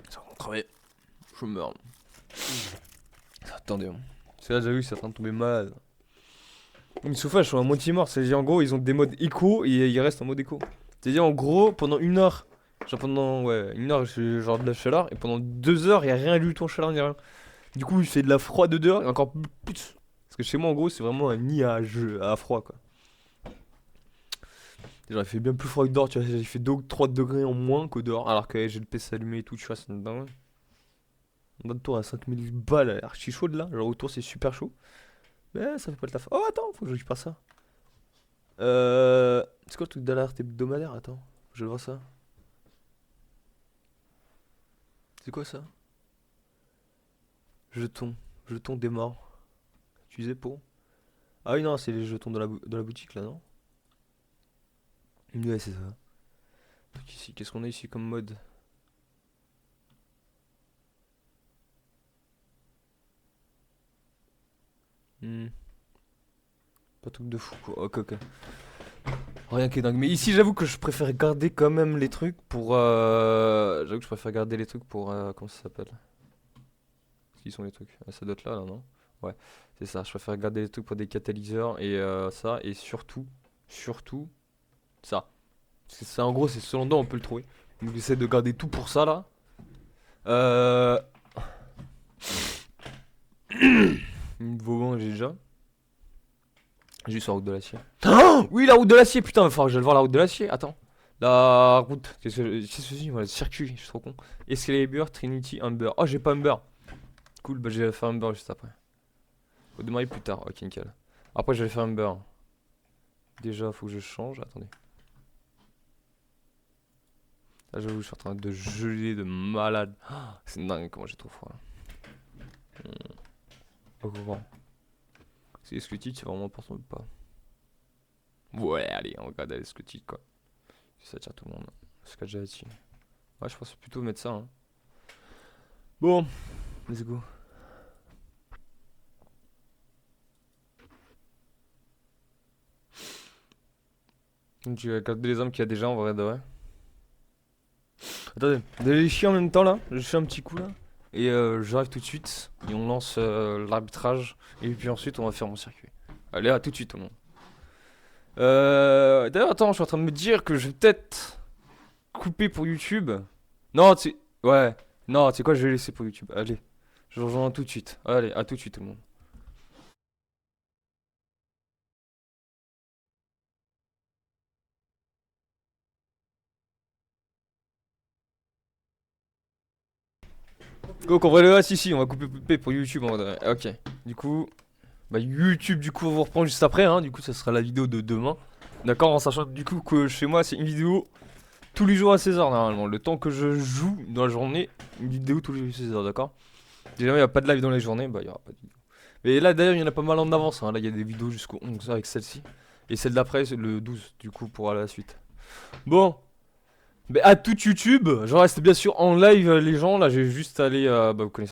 C'est en train de travailler. Je meurs. Attendez. C'est là déjà vu c'est en train de tomber malade. Une chauffage, ils sont à moitié morts. C'est-à-dire, en gros, ils ont des modes éco et ils restent en mode éco. C'est-à-dire, en gros, pendant une heure, genre pendant une heure, j'ai genre de la chaleur. Et pendant 2 heures, il n'y a rien du tout en chaleur ni rien. Du coup, il fait de la froid de dehors et encore plus. Parce que chez moi, en gros, c'est vraiment un nid à froid, quoi. Genre, il fait bien plus froid que dehors, tu vois. Il fait 3 degrés en moins que dehors. Alors que j'ai le PC allumé et tout, tu vois, c'est dingue. Notre tour à 5000 balles, elle a l'air archi chaude là. Genre, autour, c'est super chaud. Mais ça fait pas le taf. Oh, attends, faut que je récupère ça. C'est quoi le truc d'alerte hebdomadaire? Attends, je vois ça. C'est quoi ça? Jetons. Jetons des morts. Utilisé pour. Ah oui, non, c'est les jetons de la boutique là, non? Ouais, c'est ça. Donc ici, qu'est-ce qu'on a ici comme mode? Pas truc de fou quoi. Ok. Rien qui est dingue. Mais ici, j'avoue que je préfère garder quand même les trucs pour. J'avoue que je préfère garder les trucs pour. Comment ça s'appelle? Qui sont les trucs? Ah, ça doit être là, là, non? Ouais, c'est ça. Je préfère garder les trucs pour des catalyseurs et ça. Et surtout ça. Parce que ça, en gros, c'est selon nous, on peut le trouver. Donc, j'essaie de garder tout pour ça, là. Euh. Vauban, j'ai déjà. Juste la route de l'acier. Oh oui, la route de l'acier, putain, il va falloir que j'aille voir la route de l'acier. Attends. La route. Qu'est-ce que c'est? Voilà, circuit, je suis trop con. Excalibur, Trinity, Humber. Oh, j'ai pas Humber. Cool, bah j'ai fait Humber juste après. Faut démarrer plus tard. Ok, nickel. Après, je vais faire un beurre. Déjà, faut que je change. Attendez. Là, j'avoue, je suis en train de geler de malade. Ah, c'est dingue comment j'ai trop froid. Pas comment. Est-ce que le titre c'est vraiment important ou pas? Ouais, allez, on regarde ce que le titre quoi. Ça tire tout le monde. Ce que j'ai là-dessus. Ouais, je pense plutôt mettre ça. Hein. Bon, let's go. Donc, tu vas regarder les hommes qu'il y a déjà en vrai de vrai. Attendez, vous allez les chier en même temps là. Je fais un petit coup là. Et j'arrive tout de suite. Et on lance l'arbitrage. Et puis ensuite, on va faire mon circuit. Allez, à tout de suite, tout le monde. D'ailleurs, attends, je suis en train de me dire que je vais peut-être couper pour YouTube. Non, tu sais. Ouais. Non, tu sais quoi, je vais laisser pour YouTube. Allez. Je vous rejoins tout de suite. Allez, à tout de suite, tout le monde. Go, comprenez-le, si, si, on va couper pour YouTube en vrai. Ok. Du coup. Bah, YouTube, du coup, on vous reprend juste après. Hein. Du coup, ça sera la vidéo de demain. D'accord, en sachant du coup que chez moi, c'est une vidéo tous les jours à 16h normalement. Le temps que je joue dans la journée, une vidéo tous les jours à 16h, d'accord? Si jamais il n'y a pas de live dans les journées, bah il n'y aura pas de vidéo. Mais là d'ailleurs, il y en a pas mal en avance. Hein. Là, il y a des vidéos jusqu'au 11 avec celle-ci. Et celle d'après, c'est le 12, du coup, pour aller à la suite. Bon, mais à tout YouTube, je reste bien sûr en live, les gens. Là, j'ai juste allé. Bah, vous connaissez.